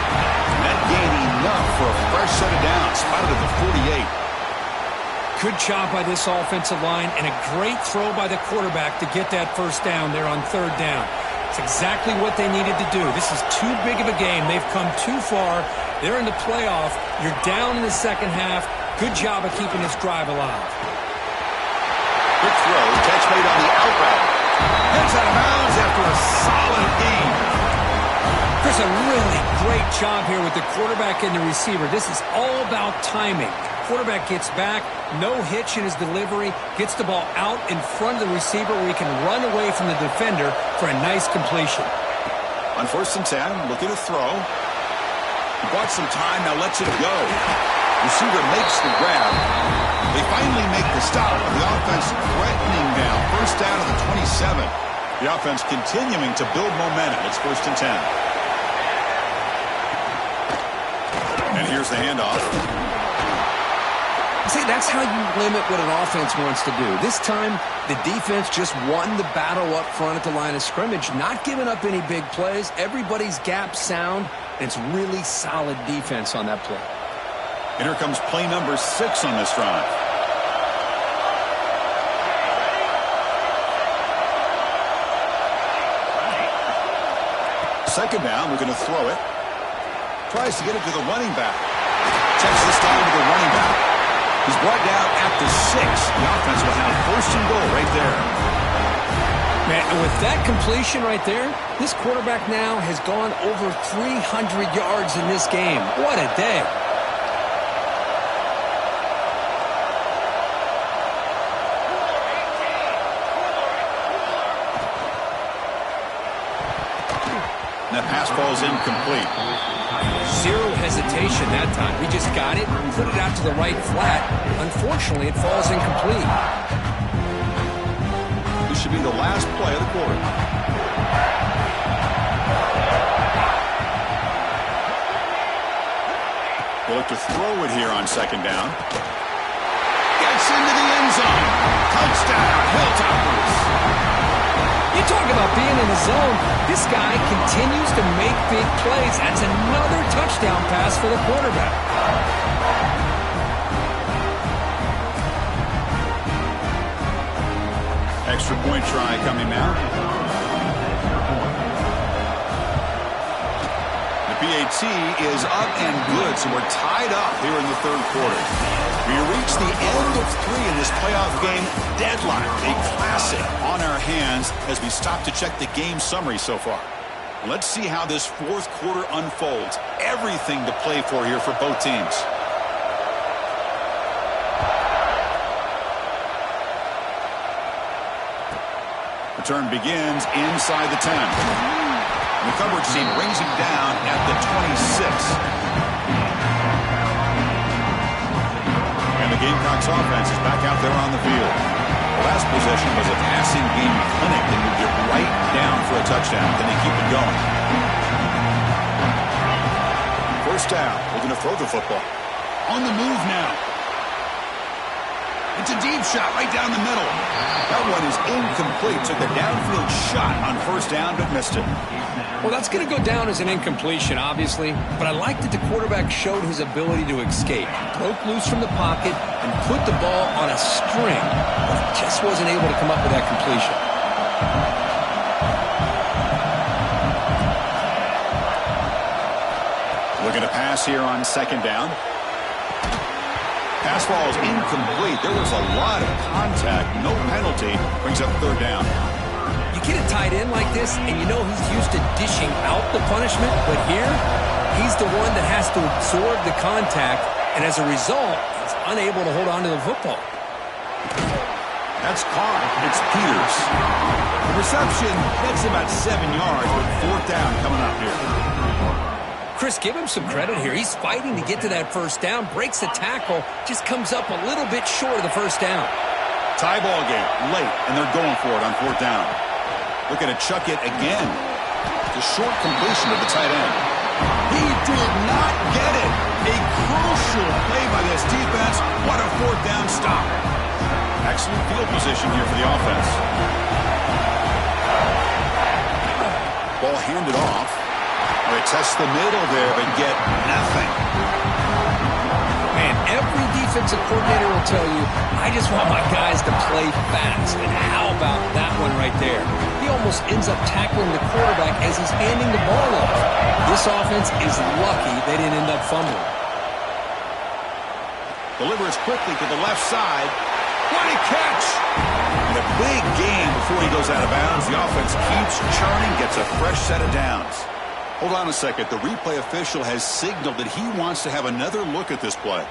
And that gained enough for a fresh set of downs. Spotted at the 48. Good job by this offensive line and a great throw by the quarterback to get that first down there on 3rd down. It's exactly what they needed to do. This is too big of a game. They've come too far. They're in the playoff. You're down in the second half. Good job of keeping this drive alive. Quick throw. Catch made on the out route. Heads out of bounds after a solid gain. There's a really great job here with the quarterback and the receiver. This is all about timing. Quarterback gets back, no hitch in his delivery, gets the ball out in front of the receiver where he can run away from the defender for a nice completion. On 1st and 10, looking to throw. He bought some time, now lets it go. Receiver makes the grab. They finally make the stop, with the offense threatening down. 1st down to the 27. The offense continuing to build momentum. It's 1st and 10. And here's the handoff. See, that's how you limit what an offense wants to do. This time, the defense just won the battle up front at the line of scrimmage, not giving up any big plays. Everybody's gap sound, and it's really solid defense on that play. And here comes play number 6 on this drive. Second down, we're going to throw it. Tries to get it to the running back. Checks this down to the running back. He's brought down at the 6. The offense will have 1st and goal right there. Man, and with that completion right there, this quarterback now has gone over 300 yards in this game. What a day. And that pass ball is incomplete. Zero hesitation that time. We just got it, put it out to the right flat. Unfortunately, it falls incomplete. This should be the last play of the quarter. They look to throw it here on 2nd down. Gets into the end zone. Touchdown, Hilltoppers. You talk about being in the zone. This guy continues to make big plays. That's another touchdown pass for the quarterback. Extra point try coming now. The PAT is up and good, so we're tied up here in the 3rd quarter. We reach the end of 3 in this playoff game. Deadlock, a classic on our hands as we stop to check the game summary so far. Let's see how this fourth quarter unfolds. Everything to play for here for both teams. Return begins inside the 10. The coverage team brings him down at the 26. And the Gamecocks offense is back out there on the field. The last possession was a passing game clinic. They moved it right down for a touchdown. Then they keep it going. First down. We're going to throw the football. On the move now. It's a deep shot right down the middle. That one is incomplete. Took a downfield shot on first down, but missed it. Well, that's going to go down as an incompletion, obviously. But I like that the quarterback showed his ability to escape. Broke loose from the pocket and put the ball on a string. But he just wasn't able to come up with that completion. Looking to pass here on second down. Pass ball is incomplete. There was a lot of contact. No penalty. Brings up third down. You get a tight end like this, and you know he's used to dishing out the punishment. But here, he's the one that has to absorb the contact. And as a result, he's unable to hold on to the football. That's caught. It's Peters. The reception, that's about 7 yards, with fourth down coming up here. Chris, give him some credit here. He's fighting to get to that first down, breaks the tackle, just comes up a little bit short of the first down. Tie ball game, late, and they're going for it on fourth down. Looking to chuck it again. The short completion of the tight end. He did not get it. A crucial play by this defense. What a fourth down stop. Excellent field position here for the offense. Ball handed off. They test the middle there, but get nothing. Man, every defensive coordinator will tell you, I just want my guys to play fast. And how about that one right there? He almost ends up tackling the quarterback as he's handing the ball off. This offense is lucky they didn't end up fumbling. Delivers quickly to the left side. What a catch! And a big gain before he goes out of bounds. The offense keeps churning, gets a fresh set of downs. Hold on a second. The replay official has signaled that he wants to have another look at this play.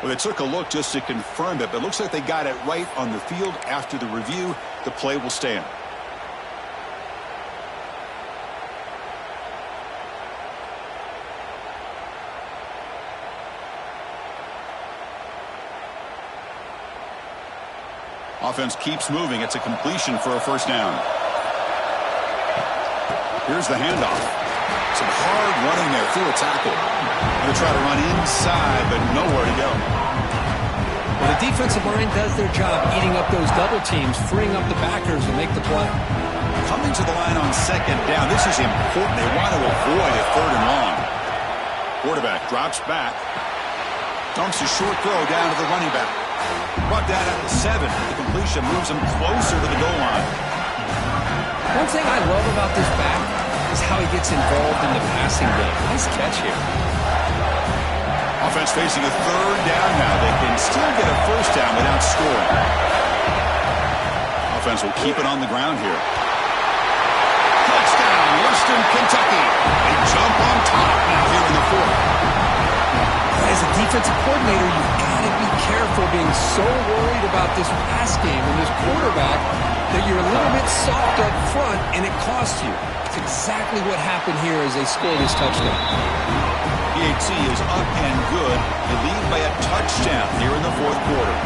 Well, they took a look just to confirm it, but it looks like they got it right on the field. After the review, the play will stand. Offense keeps moving. It's a completion for a first down. Here's the handoff. Some hard running there through a tackle. Going to try to run inside, but nowhere to go. Well, the defensive line does their job eating up those double teams, freeing up the backers to make the play. Coming to the line on second down. This is important. They want to avoid a third and long. Quarterback drops back. Dunks a short throw down to the running back. Brought down at the 7. The completion moves him closer to the goal line. One thing I love about this back is how he gets involved in the passing game. Nice catch here. Offense facing a third down now. They can still get a first down without scoring. Offense will keep it on the ground here. Touchdown, Western Kentucky. They jump on top now here in the fourth. As a defensive coordinator, you've got to be careful being so worried about this pass game and this quarterback that you're a little bit soft up front and it costs you. It's exactly what happened here as they score this touchdown. PAT is up and good. They lead by a touchdown here in the fourth quarter.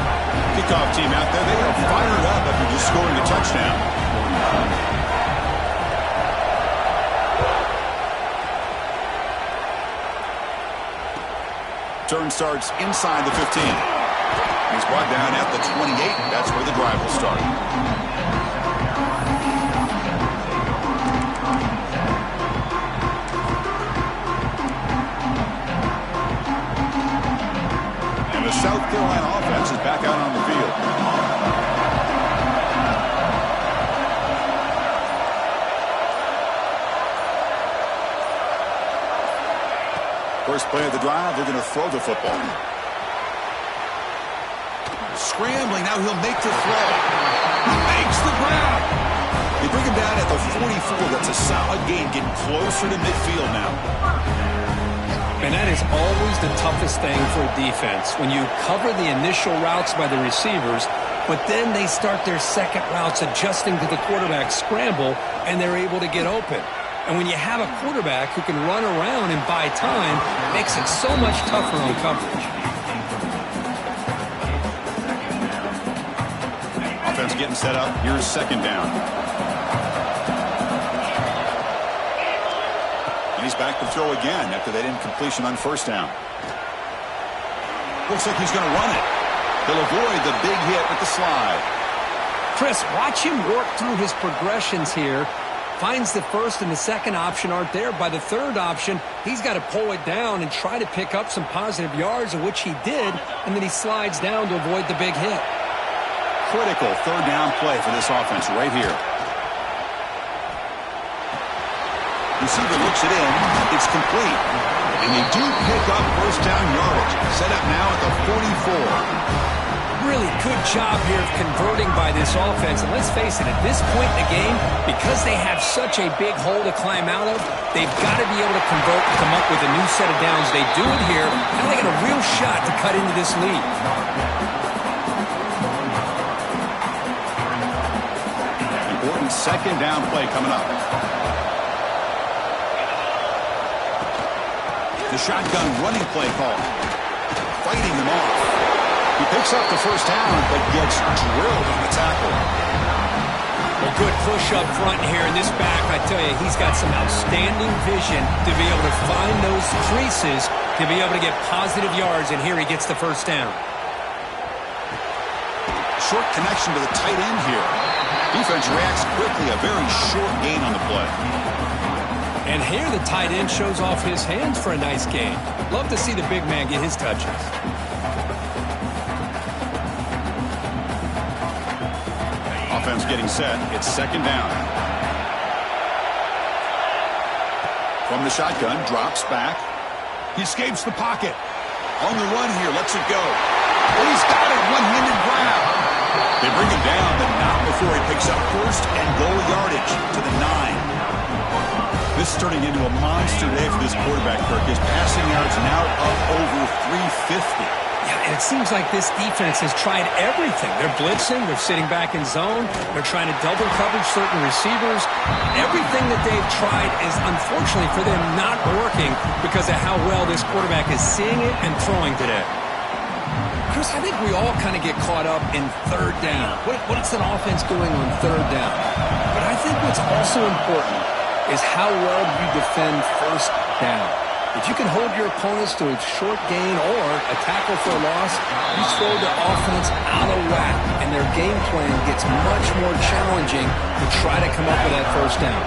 Kickoff team out there, they are fired up after just scoring a touchdown. Turn starts inside the 15. He's brought down at the 28. That's where the drive will start. And the South Carolina offense is back out on the field. First play of the drive, they're going to throw the football. Scrambling, now he'll make the throw. He makes the grab. They bring him down at the 44. That's a solid gain, getting closer to midfield now. And that is always the toughest thing for a defense, when you cover the initial routes by the receivers, but then they start their second routes adjusting to the quarterback scramble, and they're able to get open. And when you have a quarterback who can run around and buy time, it makes it so much tougher on coverage. Offense getting set up. Here's second down. And he's back to throw again after that incompletion on first down. Looks like he's going to run it. He'll avoid the big hit with the slide. Chris, watch him work through his progressions here. Finds the first and the second option aren't there. By the third option, he's got to pull it down and try to pick up some positive yards, of which he did, and then he slides down to avoid the big hit. Critical third down play for this offense right here. Receiver looks it in. It's complete. And they do pick up first down yardage. Set up now at the 44. Really good job here of converting by this offense. And let's face it, at this point in the game, because they have such a big hole to climb out of, they've got to be able to convert and come up with a new set of downs. They do it here, and they get a real shot to cut into this lead. Important second down play coming up. The shotgun running play call. Fighting them off. He picks up the first down, but gets drilled on the tackle. Well, good push up front here in this back. I tell you, he's got some outstanding vision to be able to find those creases, to be able to get positive yards, and here he gets the first down. Short connection to the tight end here. Defense reacts quickly, a very short gain on the play. And here the tight end shows off his hands for a nice gain. Love to see the big man get his touches. Offense getting set. It's second down. From the shotgun, drops back. He escapes the pocket. On the run here, lets it go. Oh, he's got it. One-handed grab. They bring him down, but not before he picks up first and goal yardage to the 9. This is turning into a monster day for this quarterback, Kirk. His passing yards now up over 350. Yeah, and it seems like this defense has tried everything. They're blitzing, they're sitting back in zone, they're trying to double coverage certain receivers. Everything that they've tried is, unfortunately for them, not working because of how well this quarterback is seeing it and throwing today. Chris, I think we all kind of get caught up in third down. What's an offense doing on third down? But I think what's also important is how well you defend first down. If you can hold your opponents to a short gain or a tackle for a loss, you throw the offense out of whack, and their game plan gets much more challenging to try to come up with that first down.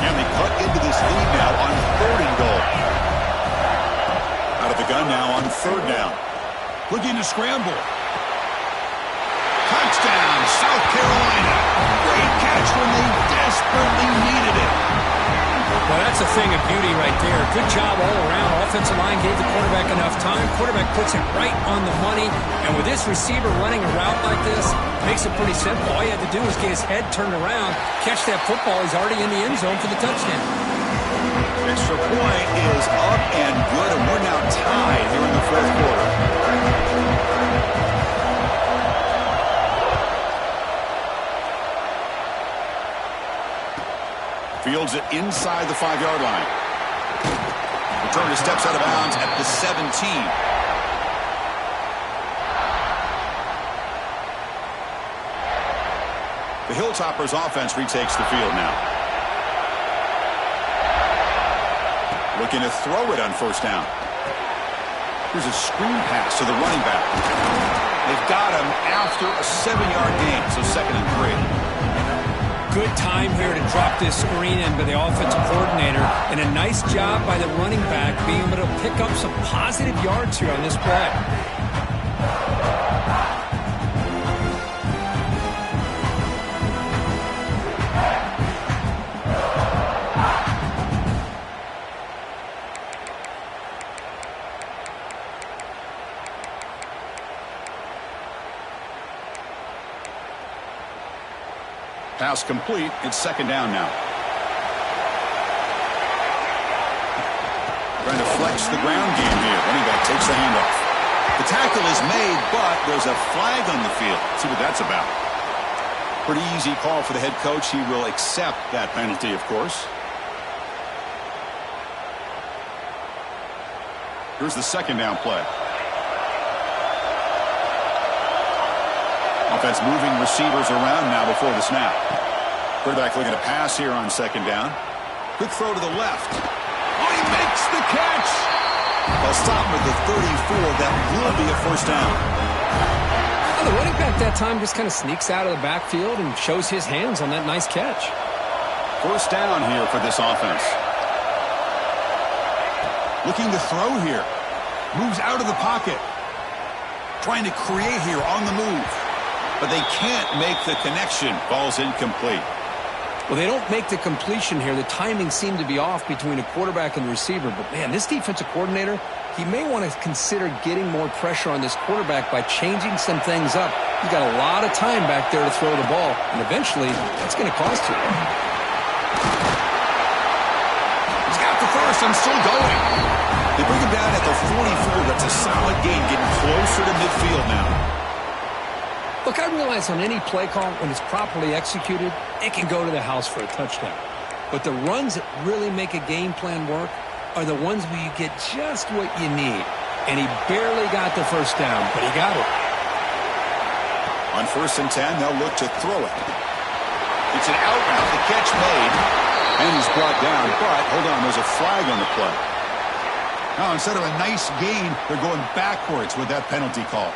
And they cut into this lead now on third and goal. Out of the gun now on third down. Looking to scramble. Touchdown, South Carolina. Great catch when they desperately needed it. Well, that's a thing of beauty right there. Good job all around. Offensive line gave the quarterback enough time. Quarterback puts it right on the money. And with this receiver running a route like this, makes it pretty simple. All you had to do was get his head turned around, catch that football. He's already in the end zone for the touchdown. Extra point is up and good, and we're now tied here in the fourth quarter. Fields it inside the 5-yard line. Returner steps out of bounds at the 17. The Hilltoppers offense retakes the field now. Looking to throw it on first down. Here's a screen pass to the running back. They've got him after a 7-yard gain, so second and 3. Good time here to drop this screen in by the offensive coordinator, and a nice job by the running back being able to pick up some positive yards here on this play. Pass complete. It's second down now. Trying to flex the ground game here. Running back takes the handoff. The tackle is made, but there's a flag on the field. Let's see what that's about. Pretty easy call for the head coach. He will accept that penalty, of course. Here's the second down play. Offense moving receivers around now before the snap. Quarterback looking to pass here on second down. Quick throw to the left. Oh, he makes the catch. They'll stop him at the 34. That will be a first down. Well, the running back that time just kind of sneaks out of the backfield and shows his hands on that nice catch. First down here for this offense. Looking to throw here. Moves out of the pocket. Trying to create here on the move. But they can't make the connection. Ball's incomplete. Well, they don't make the completion here. The timing seemed to be off between a quarterback and the receiver. But, man, this defensive coordinator, he may want to consider getting more pressure on this quarterback by changing some things up. He's got a lot of time back there to throw the ball. And eventually, that's going to cost you. He's got the first and still going. They bring him down at the 44. That's a solid gain, getting closer to midfield now. Look, I realize on any play call, when it's properly executed, it can go to the house for a touchdown. But the runs that really make a game plan work are the ones where you get just what you need. And he barely got the first down, but he got it. On 1st and 10, they'll look to throw it. It's an out route, the catch made, and he's brought down. But, hold on, there's a flag on the play. Now, instead of a nice gain, they're going backwards with that penalty call.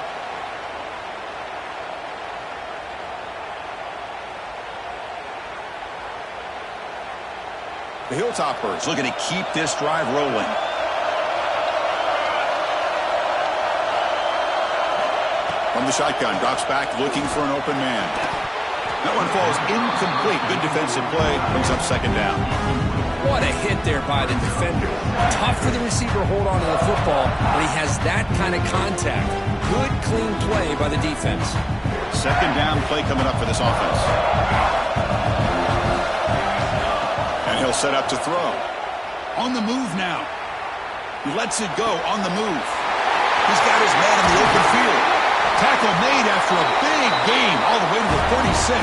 The Hilltoppers looking to keep this drive rolling. From the shotgun, drops back looking for an open man. That one falls incomplete. Good defensive play. Brings up second down. What a hit there by the defender. Tough for the receiver to hold on to the football, but he has that kind of contact. Good, clean play by the defense. Second down play coming up for this offense. And he'll set up to throw. On the move now. He lets it go on the move. He's got his man in the open field. Tackle made after a big gain all the way to the 36.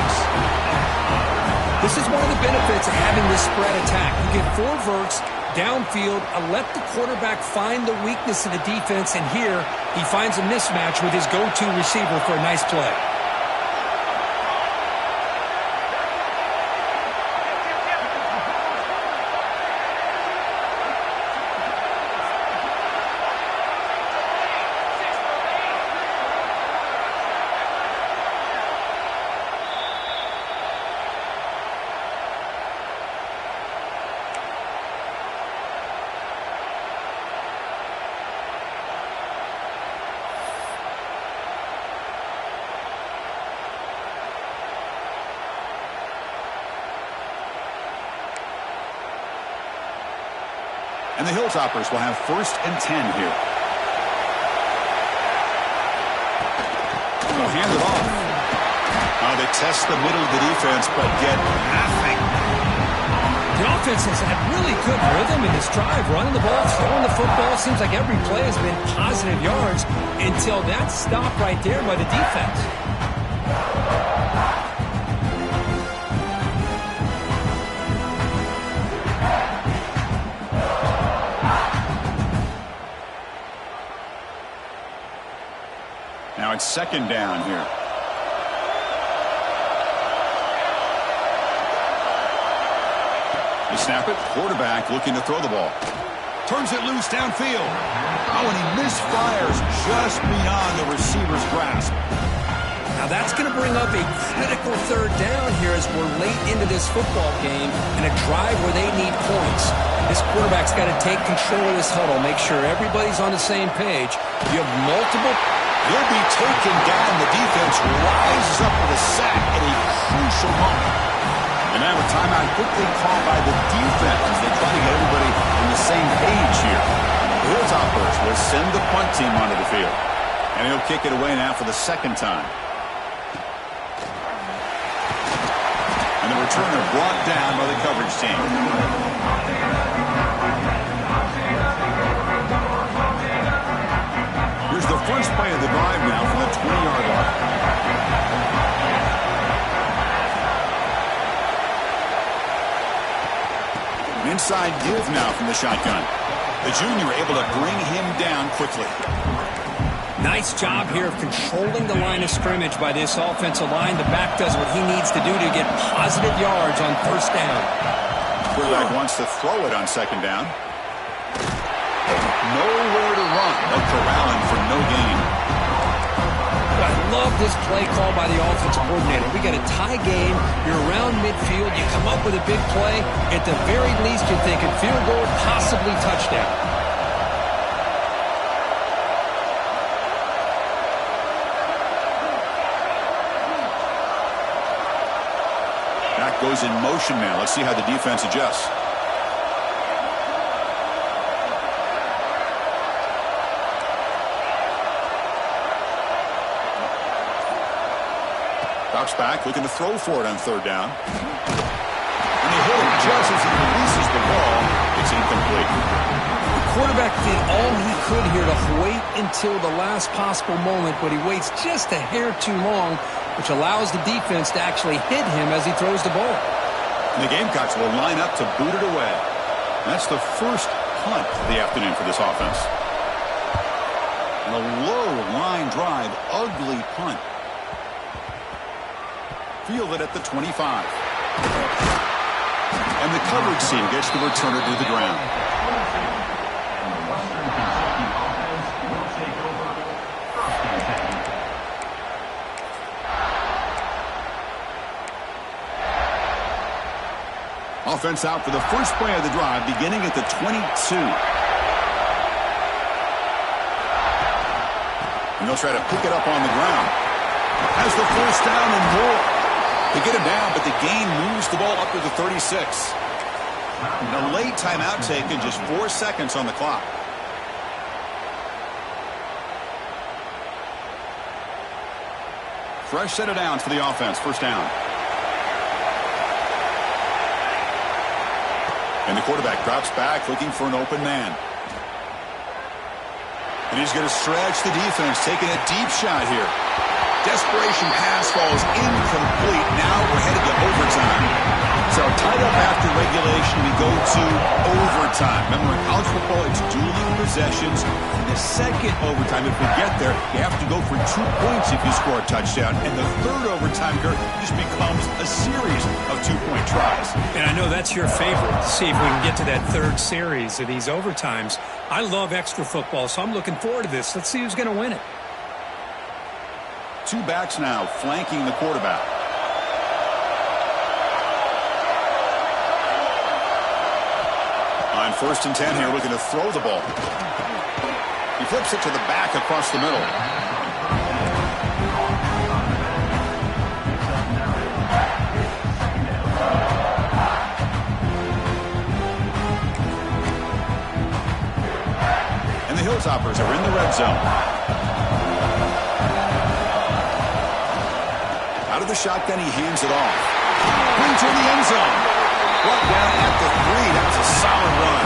This is one of the benefits of having this spread attack. You get 4 verts downfield, let the quarterback find the weakness of the defense, and here he finds a mismatch with his go-to receiver for a nice play. And the Hilltoppers will have 1st and 10 here. They'll hand it off. They test the middle of the defense, but get nothing. The offense has had really good rhythm in this drive, running the ball, throwing the football. Seems like every play has been positive yards until that stop right there by the defense. Now it's second down here. They snap it. Quarterback looking to throw the ball. Turns it loose downfield. Oh, and he misfires just beyond the receiver's grasp. Now that's going to bring up a critical 3rd down here as we're late into this football game and a drive where they need points. This quarterback's got to take control of this huddle, make sure everybody's on the same page. You have multiple... He'll be taken down. The defense rises up with a sack at a crucial moment. And now a timeout quickly called by the defense as they try to get everybody on the same page here. The Hilltoppers will send the punt team onto the field. And he'll kick it away now for the 2nd time. returner brought down by the coverage team. Here's the first play of the drive now from the 20-yard line. Inside give now from the shotgun. The junior able to bring him down quickly. Nice job here of controlling the line of scrimmage by this offensive line. The back does what he needs to do to get positive yards on first down. Quarterback wants to throw it on second down. Nowhere to run, but corralling for no gain. I love this play call by the offensive coordinator. We got a tie game. You're around midfield. You come up with a big play. At the very least, you're thinking field goal, possibly touchdown. Back goes in motion now. Let's see how the defense adjusts. Drops back, looking to throw for it on third down. And he hit him just as he releases the ball. It's incomplete. The quarterback did all he could here to wait until the last possible moment, but he waits just a hair too long, which allows the defense to actually hit him as he throws the ball. And the Gamecocks will line up to boot it away. That's the first punt of the afternoon for this offense. And a low line drive, ugly punt. Fielded at the 25. And the coverage team gets the returner to the ground. Offense out for the first play of the drive, beginning at the 22. And they'll try to pick it up on the ground. Has the first down and more. They get him down, but the gain moves the ball up to the 36. And a late timeout taken, just 4 seconds on the clock. Fresh set of downs for the offense. First down. And the quarterback drops back, looking for an open man. And he's going to stretch the defense, taking a deep shot here. Desperation pass falls incomplete. Now we're headed to overtime. So tied up after regulation, we go to overtime. Remember, in college football, it's dueling possessions. In the second overtime, if we get there, you have to go for 2 points if you score a touchdown. And the third overtime, Kurt, just becomes a series of 2-point tries. And I know that's your favorite. See if we can get to that third series of these overtimes. I love extra football, so I'm looking forward to this. Let's see who's going to win it. Two backs now flanking the quarterback. On first and 10 here, looking to throw the ball. He flips it to the back across the middle. And the Hilltoppers are in the red zone. Out of the shotgun, he hands it off. Into the end zone. Brought down at the 3. That was a solid run.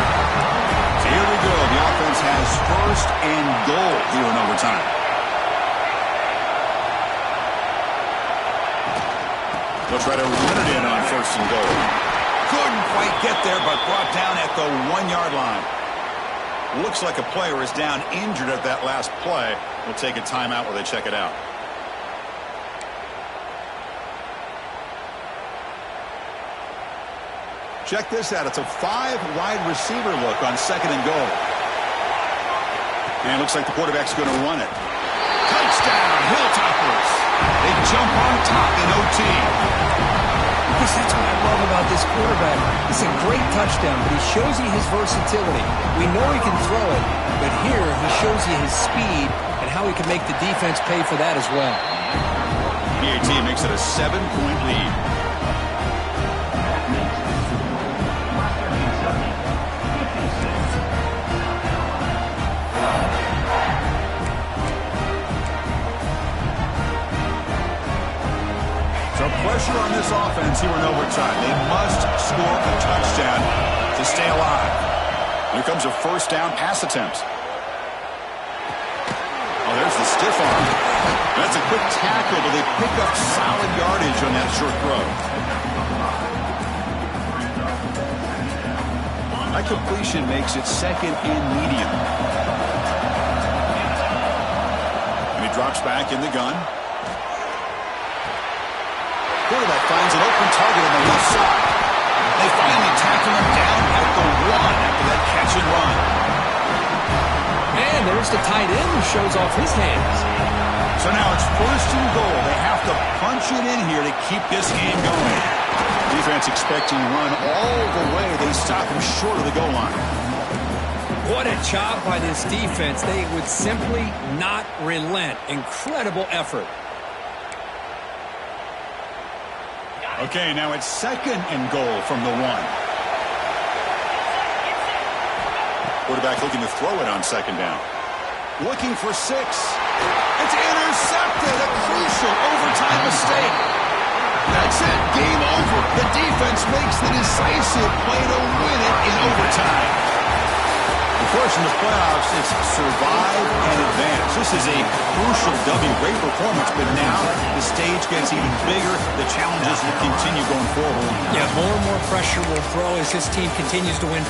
So here we go. The offense has first and goal here in overtime. They'll try to run it in on first and goal. Couldn't quite get there, but brought down at the 1-yard line. Looks like a player is down injured at that last play. We'll take a timeout while they check it out. Check this out. It's a 5-wide receiver look on second and goal. And it looks like the quarterback's going to run it. Touchdown, Hilltoppers. They jump on top in OT. Because that's what I love about this quarterback. It's a great touchdown, but he shows you his versatility. We know he can throw it, but here he shows you his speed and how he can make the defense pay for that as well. PAT makes it a 7-point lead. Pressure on this this offense here in overtime. They must score a touchdown to stay alive. Here comes a first down pass attempt. Oh, there's the stiff arm. That's a quick tackle, but they pick up solid yardage on that short throw. That completion makes it second and medium. And he drops back in the gun. Quarterback finds an open target on the left side. They finally tackle him down at the 1 after that catch and run. And there's the tight end who shows off his hands. So now it's first and goal. They have to punch it in here to keep this game going. Defense expecting run all the way. They stop him short of the goal line. What a job by this defense. They would simply not relent. Incredible effort. Okay, now it's second and goal from the 1. Quarterback looking to throw it on second down. Looking for 6. It's intercepted. A crucial overtime mistake. That's it. Game over. The defense makes the decisive play to win it in overtime. Of course, in the playoffs, it's survive and advance. This is a crucial W. Great performance, but now the stage gets even bigger. The challenges will continue going forward. Yeah, more and more pressure will grow as this team continues to win.